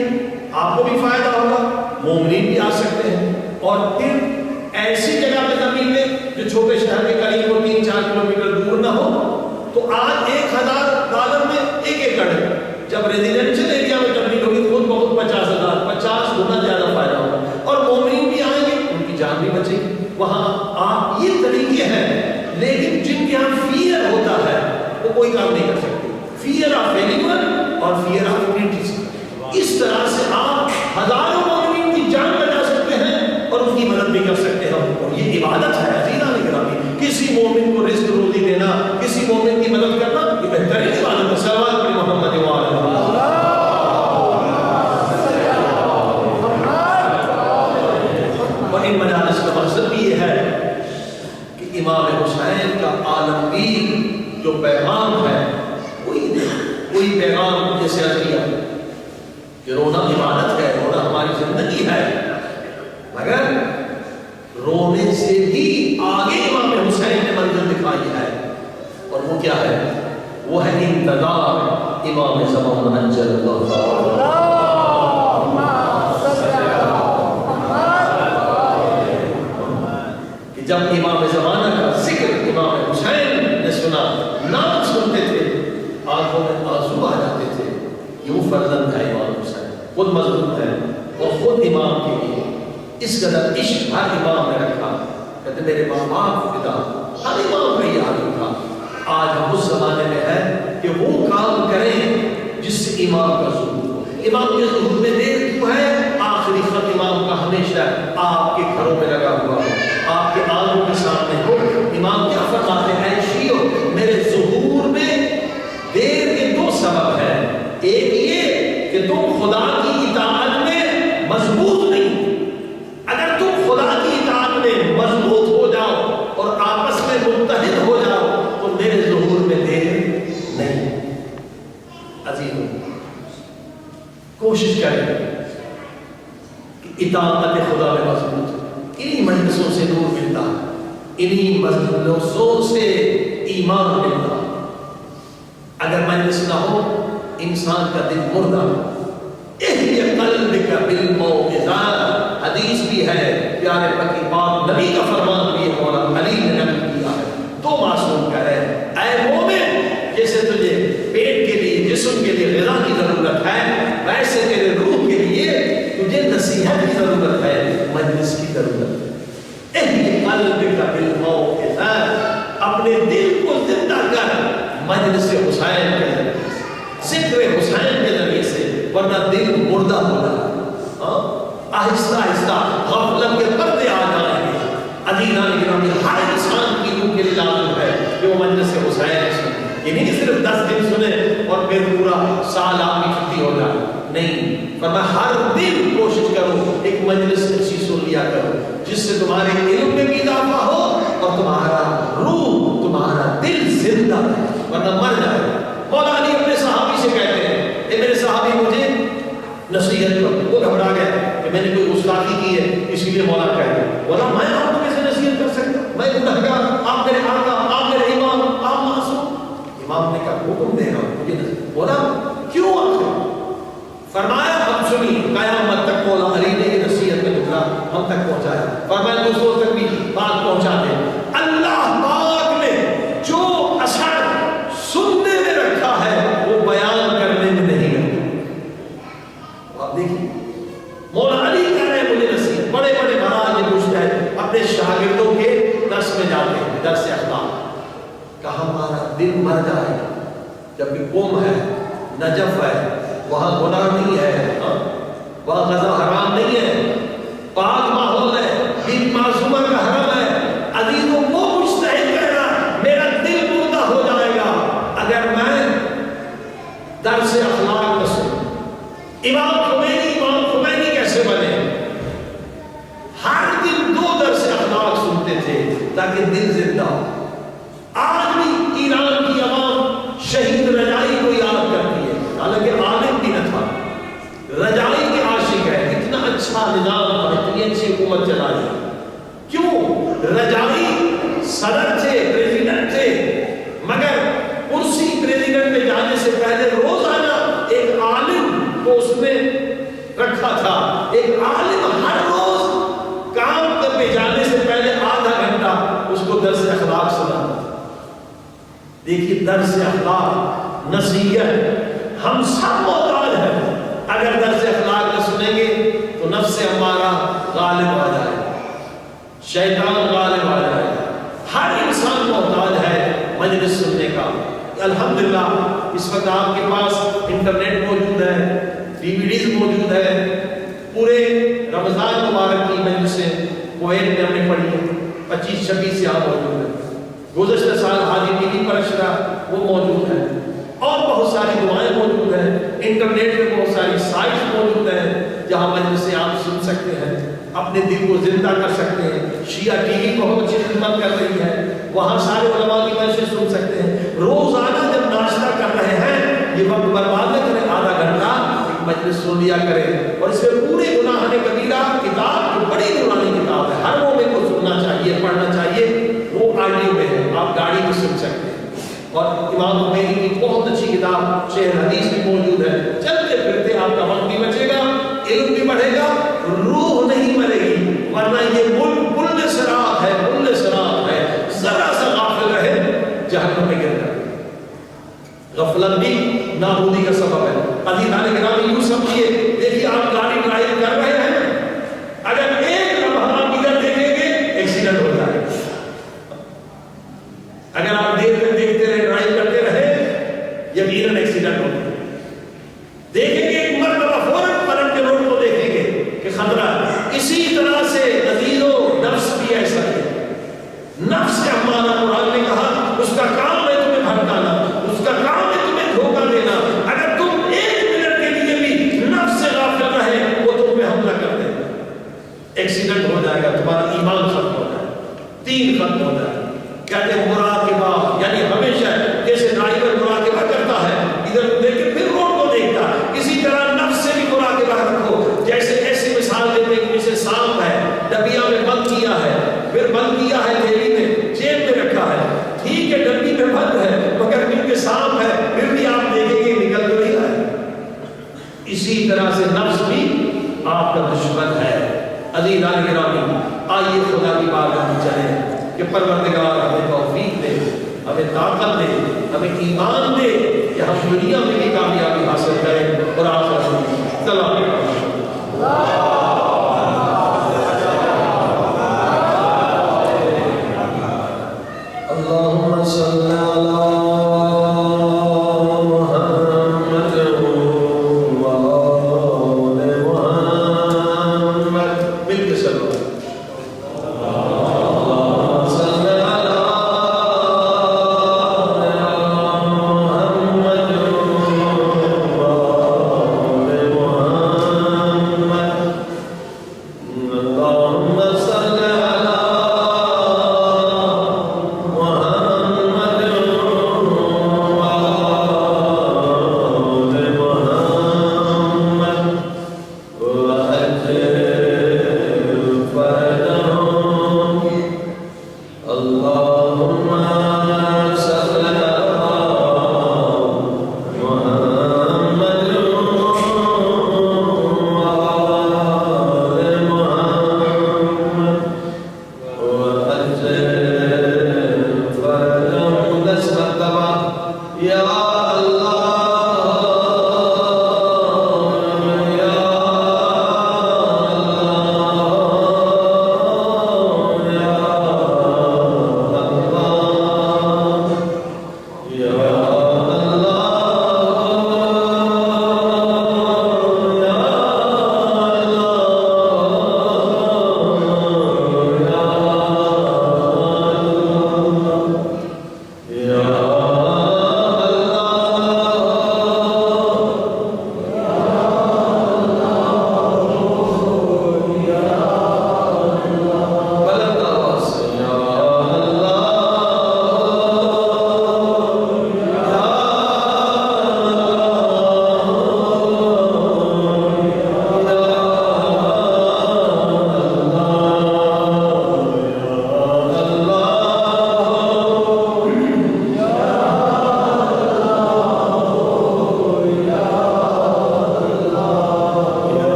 آپ کو بھی فائدہ ہوگا، مومنین بھی آ سکتے ہیں. اور پھر ایسی جگہ پہ زمین لیں جو چھوٹے شہر کے قریب ہو، 3-4 کلومیٹر دور نہ ہو. تو آج $1,000 میں 1 ایکڑ ہے. جب ریزیڈینشل ایریا میں تبدیل ہوگی خود بہت 50,000، 50 گنا زیادہ فائدہ ہوگا. اور مومنین بھی آئیں گے، ان کی جان بھی بچے گی. وہاں آپ یہ طریقے ہیں. لیکن جن کے یہاں فیئر ہوتا ہے وہ کوئی کام نہیں کر سکتے. فیئر آف فیلنگ اور فیئر آف کرٹیسزم. اس طرح سے آپ ہزاروں مومنین کی جان بچا سکتے ہیں اور ان کی مدد بھی کر سکتے ہیں. اور یہ عبادت ہے عزیزان گرامی. کسی مومن کو رزق روزی دینا، کسی مومن کی مدد کرنا، یہ بہترین عبادت ہے. صلوات پر محمد وعلی اور ان مجالس کا مقصد بھی یہ ہے کہ امام حسین کا عالمگیر جو پیغام ہے وہی پیغام جیسے عرض کیا کہ رونا عبادت ہے، رونا ہماری زندگی ہے. مگر رونے سے بھی آگے امام حسین نے منزل دکھائی ہے. اور وہ کیا ہے؟ وہ ہے انتظار امام زمان اجل اللہ. کہ جب امام زمانہ کا ذکر امام حسین نے سنا، نام سنتے تھے، آنکھوں میں آنسو آ جاتے تھے. یہ وہ فرزند ہے امام حسین، خود مظلوم ہے اور خود امام کے لیے اس قدر عشق ہر امام نے رکھا. کہتے میرے ماں باپ فدا. ہر امام کا یہ عادت تھا. آج ہم اس زمانے میں ہے کہ وہ کام کریں جس سے امام کا ظہور ہو. امام کے ظہور میں دیر کیوں ہے؟ آخری خط امام کا ہمیشہ آپ کے گھروں میں لگا ہوا ہو، آپ کے آنکھوں کے سامنے ہو. امام کیا فرماتے ہیں؟ اے شیعو، میرے ظہور میں دیر کے 2 سبب ہیں. ایک یہ کہ تم خدا کی اطاعت میں مضبوط نہیں. اگر تم خدا کی اطاعت میں مضبوط ہو جاؤ اور آپس میں متحد ہو جاؤ تو میرے ظہور میں دیر نہیں. عزیزوں، کوشش کریں کہ اطاعت خدا میں مضبوط. انہی مجلسوں سے نور ملتا ہے، انہی مجلسوں سے ایمان ملتا. اگر مجلس نہ ہو انسان کا دل مردہ. احیِ قلبک بالموعظہ. حدیث بھی ہے، پیارے پاک پاک نبی کا فرمان بھی ہے، مولا علی نے نقل کیا ہے. تو معصوم کہہ رہے ہیں اے مومن، جیسے تجھے پیٹ کے لیے، جسم کے لیے غذا کی ضرورت ہے، ویسے تیرے روح کے لیے تجھے نصیحت کی ضرورت ہے، مجلس کی ضرورت ہے. احیِ قلبک بالموعظہ. اپنے دل کو زندہ کر مجلس حسین کے ذریعے سے، ذکر حسین کے ذریعے سے، ورنہ دل مردہ ہو رہا ہے. آہستہ آہستہ غفلت کے پردے عزیزان گرامی ہر انسان کی روح کے لیے لازم ہے کہ وہ مجلس حسین سنے. یہ نہیں کہ صرف 10 دن سنے اور پھر پورا سال آپ کی چھٹی ہو جائے. نہیں، فرمایا ہر دن کوشش کرو ایک مجلس اچھی سن لیا کرو جس سے تمہارے علم میں بھی اضافہ ہو اور تمہارا روح تمہارا دل زندہ ہے ورنہ مر جائے. مولا علی اپنے صحابی سے کہتے ہیں اے میرے صحابی مجھے نصیحت کرو. وہ گھبرا گیا کہ میں نے کوئی گستاخی کی ہے اسی لیے مولا کہہ رہے. بولا میں آپ کو کیسے نصیحت کر سکتا؟ میں گنہگار، آپ میرے آقا، آپ میرے امام، آپ معصوم. امام نے کہا حکم دے رہا ہوں مجھے نصیحت. بولا کیوں آخر؟ فرمایا ہم سنی قیامت تک مولا علی نے یہ نصیحت میں گزرا ہم تک پہنچایا. فرمایا دوسروں تک بھی بات پہنچا دیں. اللہ پاک نے جو اثر سننے میں رکھا ہے وہ بیان کرنے میں نہیں رکھا. آپ دیکھیے مولا علی کہہ رہے ہیں مجھے نصیحت. بڑے بڑے مہاراج مجتہد اپنے شاگردوں کے درس میں جاتے ہیں، درس اخلاق. کہا ہمارا دل مر جائے جبکہ قوم ہے، نجف ہے، وہاں گناہ نہیں ہے، وہاں غذا حرام نہیں ہے، پاک ماحول ہے، بنت معصومہ کا حرم ہے. عزیزوں وہ مجتہد کہہ رہا میرا دل مردہ ہو جائے گا اگر میں درس اخلاق نہ سنوں. امام خمینی کیسے بنے؟ ہر دن 2 درس اخلاق سنتے تھے تاکہ دل زندہ ہو. آج بھی ایران کی عوام شہید رجائی کو یاد کرتی ہے، حالانکہ عالم بھی نہ تھا، رجائی کے عاشق ہے. اتنا اچھا نظام اور اتنی اچھی حکومت چلائی. کیوں؟ رجائی صدر تھے، پریزیڈنٹ تھے، مگر کرسی پریزیڈنٹ میں جانے سے پہلے روزانہ ایک عالم کو اس میں رکھا تھا. ایک عالم ہر روز کام پہ جانے سے پہلے آدھا گھنٹہ اس کو درس اخلاق سناتا تھا. دیکھیے درس اخلاق، نصیحت، ہم سب محتاج ہیں. اگر درس اخلاق نہ سنیں گے تو نفس ہمارا غالب آ جائے، شیطان غالب آ جائے. ہر انسان محتاج ہے مجلس سننے کا. الحمدللہ اس وقت آپ کے پاس انٹرنیٹ موجود ہے، DVDs موجود ہے. پورے رمضان مبارک کی مجلسیں کویت میں ہم نے پڑھی ہیں، 25-26 یہاں موجود ہے. گزشتہ سال حاجی ٹی وی پر اشرا وہ موجود ہے، اور بہت ساری دعائیں موجود ہیں. انٹرنیٹ پہ بہت ساری سائٹس موجود ہیں جہاں مجلسیں آپ سن سکتے ہیں، اپنے دل کو زندہ کر سکتے ہیں. شیعہ ٹی وی بہت اچھی خدمت کر رہی ہے، وہاں سارے علماء کی مجلسیں سن سکتے ہیں. روزانہ جب ناشتہ کر رہے ہیں یہ وقت برباد نہ کریں، آدھا گھنٹہ ایک مجلس سن لیا کریں. اور اس میں پورے گناہ کبیرہ کتاب کی بڑی نورانی کتاب ہے، ہر مومن کو سننا چاہیے، پڑھنا چاہیے. وہ آڈیو میں ہے، آپ گاڑی میں سن سکتے ہیں. اور امام خمینی کی بہت اچھی کتاب شعر حدیث بھی موجود ہے. چلتے پھرتے آپ کا وقت بھی بچے گا، علم بھی بڑھے گا، روح نہیں مرے گی. ورنہ یہ ملک کل صراط ہے، کل صراط ہے. ذرا سا غافل رہے جہنم میں گر جائے. غفلت بھی نابودی کا سبب ہے. عزیزان گرامی یوں سمجھیے، دیکھیے آپ گاڑی ڈرائیو کر رہے ہیں، اگر ایک لمحہ آپ ادھر دیکھیں گے ایکسیڈنٹ ہو جائے. اگر آپ دیکھتے رہے، ڈرائیو کرتے رہے، یقیناً ایکسیڈنٹ ہوگا. دیکھیں گے ایک مرتبہ فوراً پلٹ کے روڈ کو دیکھیں گے کہ خطرہ. اسی طرح سے عزیزو نفس بھی ایسا ہے. نفس کا ہمارا قرآن نے کہا اس کا کام ہے تمہیں بھٹکانا، اس کا کام ہے تمہیں دھوکہ دینا. اگر تم 1 منٹ کے لیے بھی نفس سے غافل رہے وہ تم پہ حملہ کر دے گا، ایکسیڈنٹ ہو جائے گا، تمہارا ایمان ختم ہو جائے گا، دین ختم ہو جائے گا. کہتے ہیں مراقبہ، یعنی ہمیشہ جیسے ڈرائیور مراقبہ کرتا ہے ادھر دیکھ کے پھر روڈ کو دیکھتا ہے، اسی طرح نفس سے بھی مراقبہ رکھو. جیسے ایسی مثال دیتے ہیں کہ جیسے سانپ ہے، ڈبیا میں بند کیا ہے، پھر بند کیا ہے تھیلی میں، جیب میں رکھا ہے. ٹھیک ہے ڈبی میں بند ہے مگر کیونکہ سانپ ہے پھر بھی آپ دیکھیں گے نکل تو نہیں رہا ہے. اسی طرح سے نفس بھی آپ کا دشمن ہے. عزیزان گرامی آئیے خدا کی بارگاہ میں چلیں کہ پروردگار ہمیں توفیق دے، ہمیں طاقت دے، ہمیں ایمان دے کہ ہم دنیا میں بھی کامیابی حاصل کریں اور آخرت میں. اللہم صلی علی محمد وآل محمد. مل کے صلو.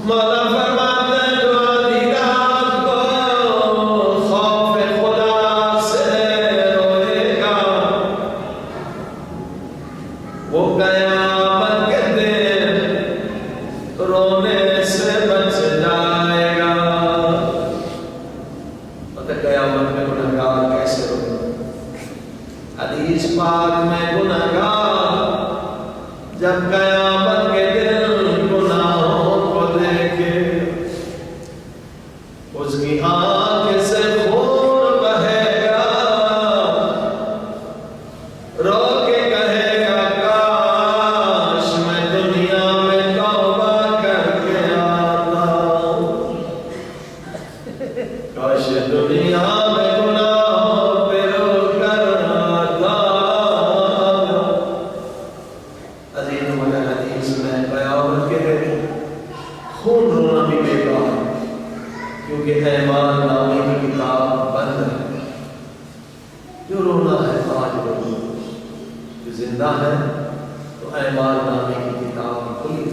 مولا فرماتے ہیں جو آدھی رات کو خوف خدا سے روئے گا وہ قیامت کے دن رونے سے بچ جائے گا۔ پتہ قیامت میں گناہگار کیسے روئے؟ حدیث پاک میں گناہگار جب قیامت کے دن گناہوں کو دیکھے اس کی آنکھ سے خون بہے گا، رو کے کہے گا کاش میں دنیا میں توبہ کر کے آتا، کاش دنیا میں گناہوں پہ رو کر آتا۔ عزیز مگر حدیث میں قیامت کے دن خون رونا بھی بیکار ہے، کیونکہ اعمال نامے کی کتاب بند ہے۔ جو رونا ہے آج رو، جو زندہ ہے تو اعمال نامے کی کتاب کھلی۔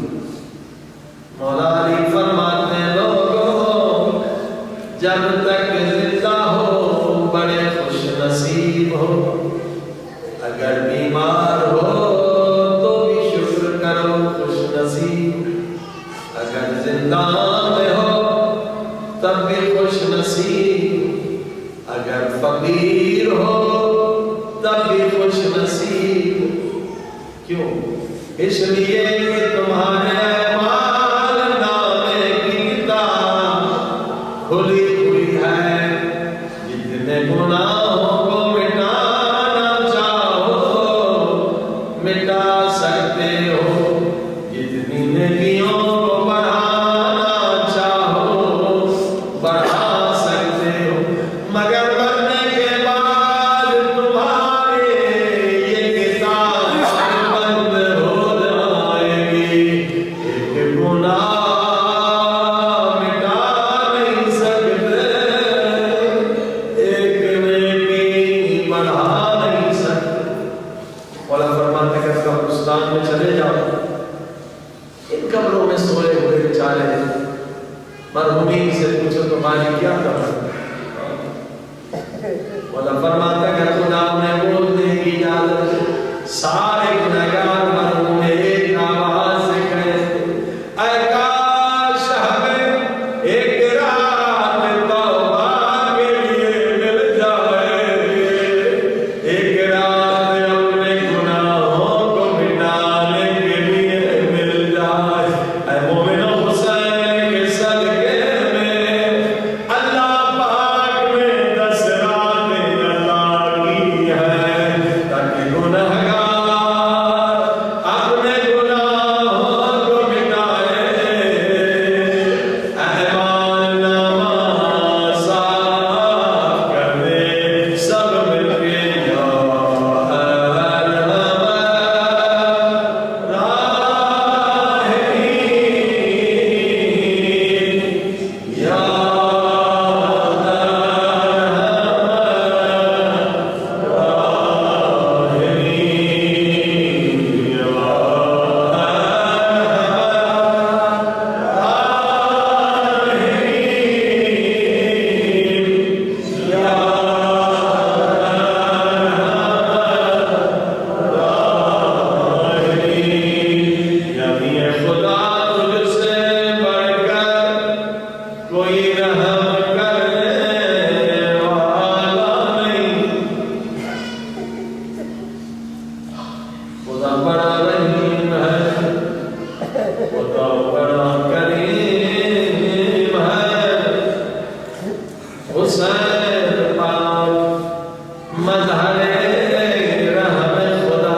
مولا علی فرماتے ہیں لوگوں جب تک زندہ ہو بڑے خوش نصیب ہو، اگر بیمار ہو تو بھی شکر کرو خوش نصیب، اگر زندہ میں ہو تب بھی خوش نصیب، اگر فقیر ہو تب بھی خوش نصیب۔ کیوں؟ اس لیے کہ تمہارے اعمال نامے کی کتاب کھلی ہوئی ہے، جتنے گناہوں کو مٹانا چاہو مٹا سکتے ہو، جتنی نیکیوں کو بڑھانا چاہو بڑھا سکتے ہو، مگر مرنے کے بعد تمہاری یہ کتاب بند ہو جائے گی۔ ایک گناہ مٹا نہیں سکتے، ایک نیکی بڑھا نہیں سکتے۔ مولا فرماتے ہیں کہ قبرستان میں چلے جاؤ، ان قبروں میں سوئے ہوئے بیچارے مرحومین سے پوچھو تمہاری کیا خبر؟ مولا فرماتا ہے کہ خدا انہیں بولنے کی اجازت ہے۔ سارے گنہگار مرحوم ایک آواز سے کہے اے کاش ہمیں ایک رات توبہ کے لیے مل جائے، ایک رات اپنے گناہوں کو مٹانے کے لیے مل جائے۔ اے مومن حسین کے صدقے میں اللہ پاک نے 10 راتیں عطا کی ہے، تاکہ گنہگار اپنے گناہوں کو مٹائے، اعمال نامہ صاف کر دے، سب مل کے یا ارحم الراحمین، یا خدا تجھ سے بڑھ کر کوئی رحم کرنے والا نہیں، خدا بڑا رحیم ہے، خدا بڑا کریم ہے۔ حسین پاک مظہر رحم خدا،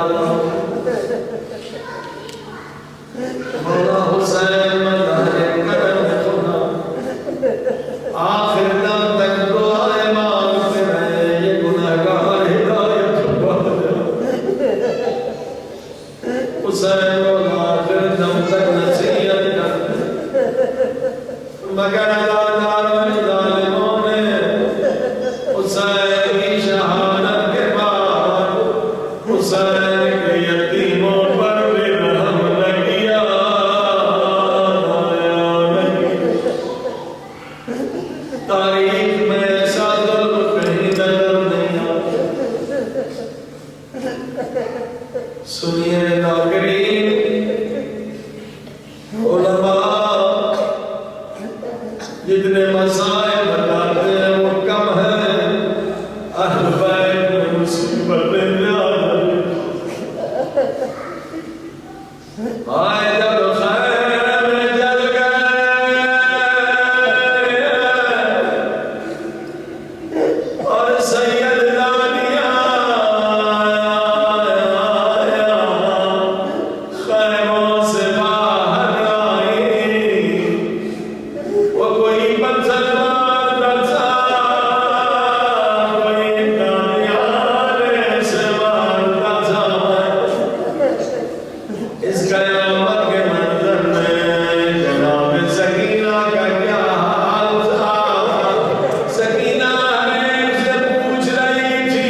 مولا حسین مظہر کرم خدا، آخر دم تک دعائیں مانگتے رہے یہ گنہگار ہدایت پا جائے۔ حسین مولا آخر دم تک نصیحت کرتے، مگر اداداروں ظالموں نے حسین کی شہادت کے بعد حسین کے یتیموں پر بھی رحم نہ کیا، جتنے مسائل بتاتے ہیں وہ کم ہیں، اہل بیت میں مصیبتیں زیادہ ہیں۔ آئے جب خیر میں جل گئے اور سید دانیہ آیا، خیموں سے باہر آئی، وہ کوئی مسلمان تھا، کوئی دانیہ سے مانتا تھا۔ اس قیامت کے منظر میں جناب سکینہ کا کیا حال تھا؟ سکینہ سے پوچھ رہی تھی،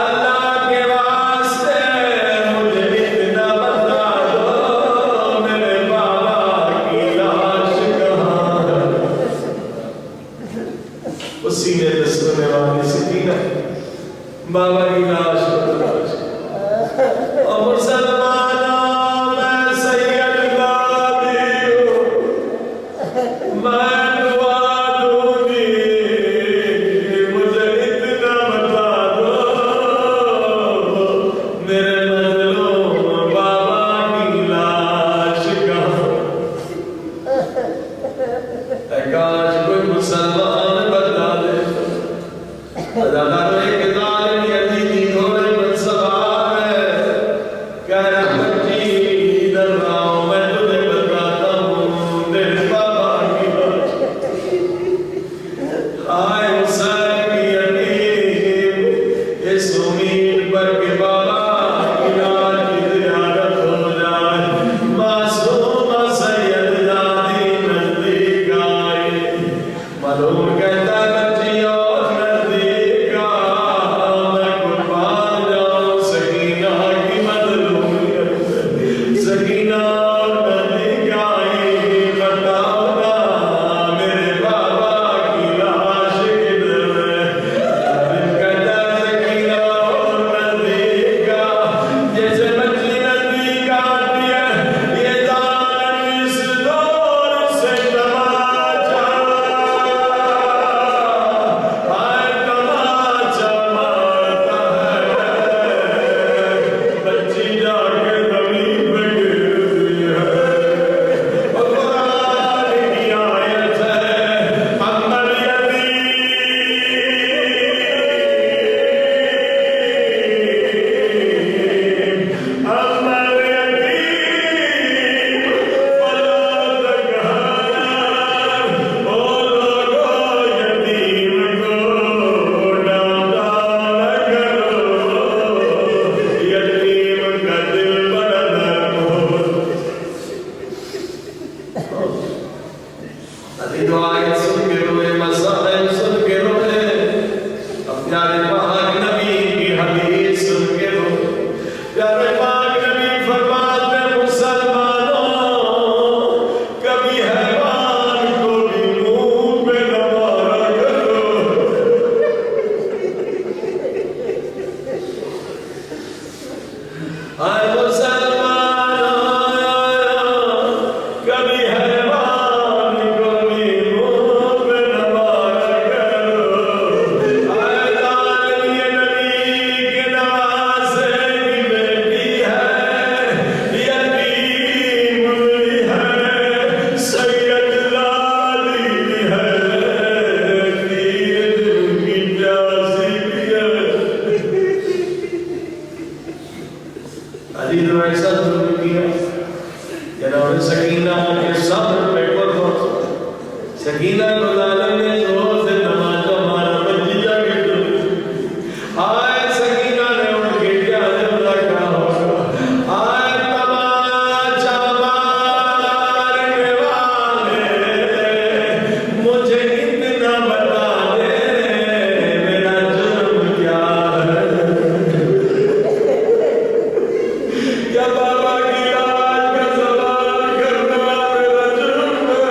اللہ کے واسطے مجھے اتنا بتا دو، میرے بابا کی لاش کہاں ہے؟ وہ سینے پہ سونے والی سکینہ بابا کی لاش تلاش اور مسلمانوں میں سید دادی ہوں، میں دعا دوں گی مجھے اتنا بتا دو، میرے مظلوم بابا کی لاش کہاں؟ کاش کوئی مسلمان بتا دے۔ ایک ظالم یزیدی گھوڑے پر سوار ہے، کہہ رہا بچی ادھر آؤ، میں تجھے بتاتا ہوں تیرے بابا کی لاش۔ آئے حسین کی یتیم اس امید پر کہ بابا کی لاش کی زیارت ہو جائے، معصومہ سید دادی نزدیک آئی۔ معلوم کہتا ہے بچی اور نزدیک آ، میں قربان جاؤں سکینہ کی مظلومیت سے۔ سکینہ اور نزدیک آئی، بتاؤ نا میرے بابا کی لاش کدھر ہے؟ کہتا ہے سکینہ اور نزدیک آ، جیسے بچی نزدیک آتی ہے، یہ ظالم اس دور سے تماچا مارتا ہے، بچی جا کے زمین پہ گرتی ہے۔ قرآن کی آیت ہے، اما الیتیم اما الیتیم فلا تقہر، او لوگو یتیم کو ڈانٹا نہ کرو، یتیم کا دل بڑا نرم ہو۔ ابھی تو آیت سن کے روئے، مسائل سن کے روئے، اب پیارے پاک نبی کی حدیث سن کے روئے۔ پیارے پاک نبی فرماتے ہیں، مسلمانوں کبھی حیوان کو بھی منہ پہ نہ مارا کرو۔ اے مسلمانوں کبھی حیوان کو بھی منہ پہ نہ مارا کرو۔ اے ظالم یہ نبی کے نواسے کی بیٹی ہے، یتیم بھی ہے، سید دادی بھی ہے، تیر دل کی پیاسی بھی ہے۔ علی تو ایسا ظلم کیا، جناب سکینہ کے صبر پہ قربان۔ سکینہ کو ظالم نے زور سے تماچا مارا، بچی جا کے ڈر۔ آئے سکینہ نے اٹھ کے کیا جملہ کہا ہوگا، آئے تماچا مارنے والے مجھے اتنا بتا دے، میرا جرم کیا ہے؟ کیا بابا کی لاش کا سوال کرنا میرا جرم ہے؟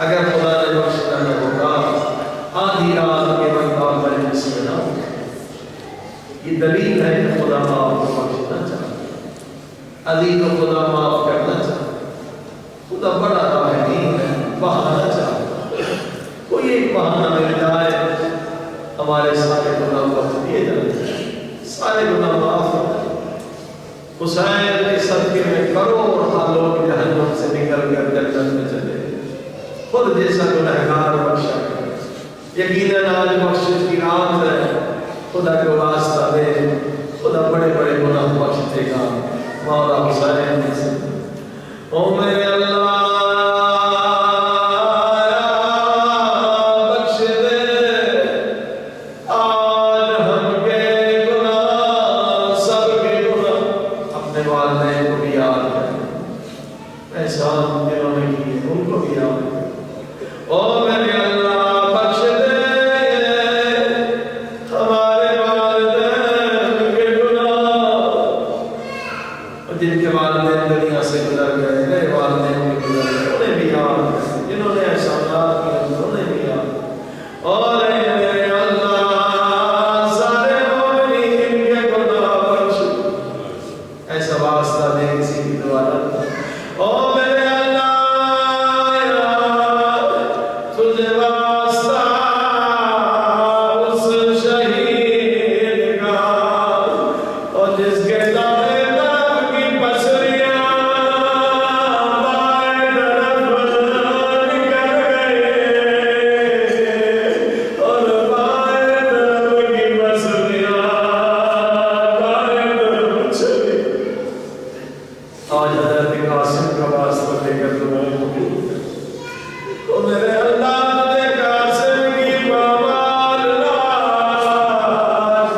اگر خدا نے بخشنا نہ ہوگا آدھی رات کے وقت آپ مجلس میں نہ ہوگا. یہ دلیل ہے کہ خدا آپ کو بخشنا چاہتا، علی کو خدا معاف کرنا چاہتا. خدا بڑا رحیم ہے، بہانا چاہتا. کوئی ایک بہانہ مل جائے ہمارے سارے گناہ بخش دیے جاتے، سارے گناہ معاف ہو جائے. حسین کے صدقے میں کروڑ لوگ جہنم سے نکل کر جنت میں چلے، خود جیسا گنہگار بخشا کرے. یقیناً آج بخشش کی رات ہے، خدا کو واسطہ دے، خدا بڑے بڑے گناہ بخش دے گا. مولا حسین سے او میرے اللہ بخش دے، آج ہم کے گناہ سب کے گناہ، اپنے والدین کو بھی یاد کریں، احسان جنہوں نے کیے ان کو بھی یاد کریں. او میرے اللہ بخش دے ہمارے والدین کے گناہ، جن کے والدین دنیا سے گزر گئے، میرے والدین کے گزر گئے، انہیں بھی یاد کریں. جنہوں نے احسانات کیے انہیں بھی یاد کریں. اور میرے اللہ سارے مومنین کے گناہ بخش. ایسا واسطہ دے کسی کی دعا نہ. او میرے اللہ تجھے واسطہ اس شہید کا اور جس کے دائیں دم کی پسریاں بائیں طرف نکل گئے اور بائیں طرف کی پسریاں بائیں طرف چلی. آج حضرت قاسم کا واسطہ لے کر تمہیں قبول کر. تو میرے اللہ تجھے قاسم کی بابا اللہ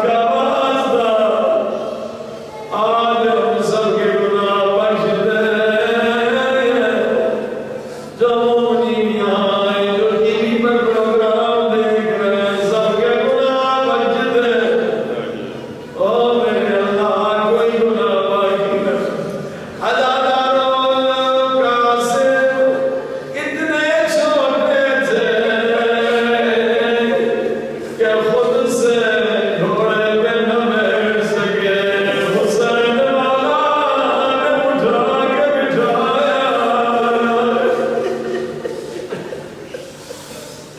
کا واسطہ آج ہم سب کے گناہ بخش دے. جو مومنین یہاں آئے، جو ٹی وی پر پروگرام دیکھ رہے ہیں، سب کے گناہ بخش دے. او میرے اللہ کوئی گناہ باقی نہ.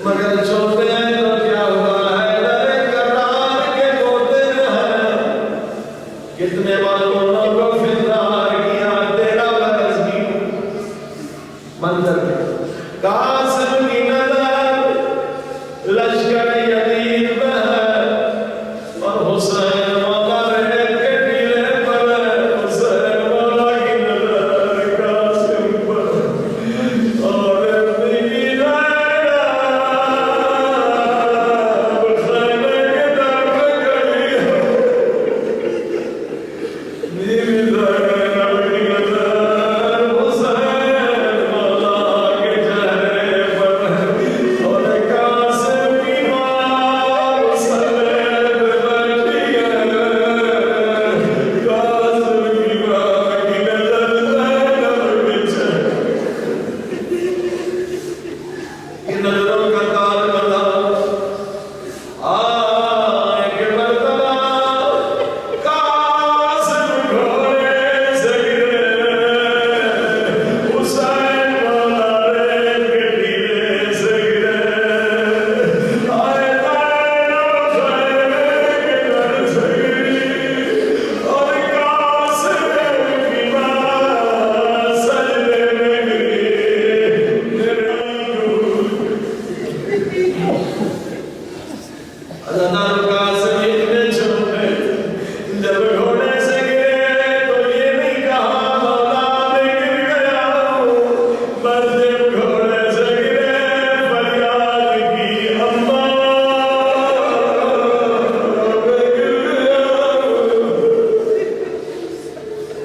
مگر چھوٹے ہیں تو کیا ہوا ہے، ڈرے کرار کے ہوتے ہیں. کتنے معلوموں کو فلدار کیا تیرا برس کی منظر میں. قاسم کی نظر لشکر یزید میں ہے اور حسین مولا ریت کے ٹیلے پر ہے. حسین مولا کی نظر قاسم پر اور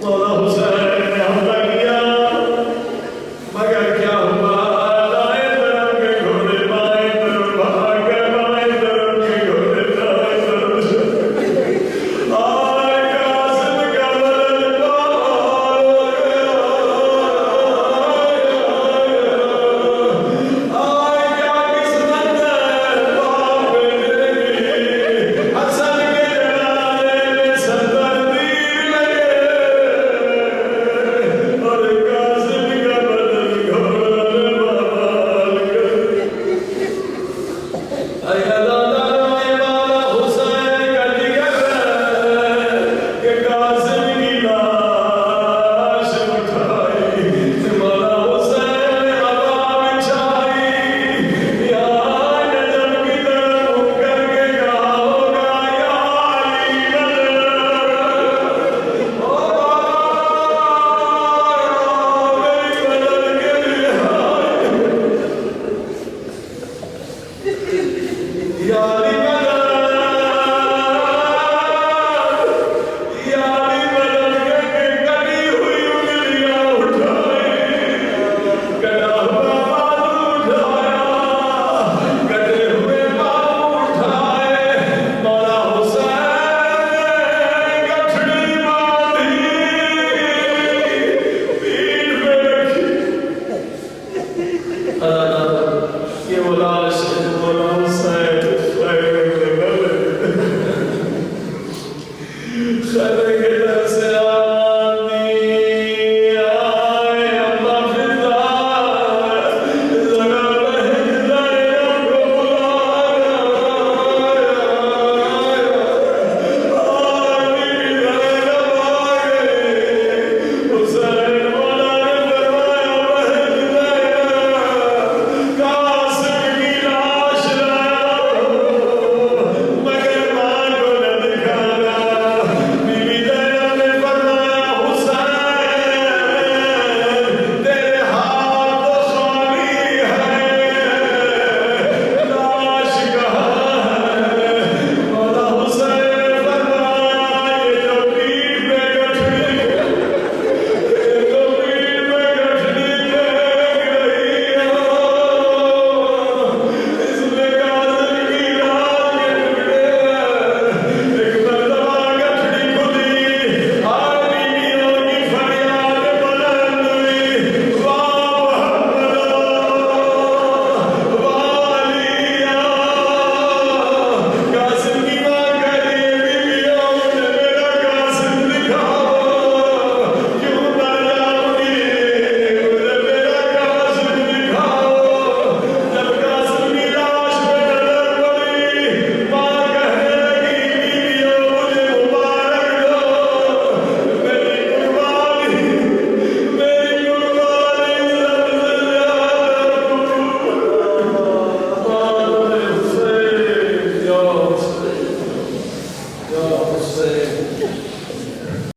مولا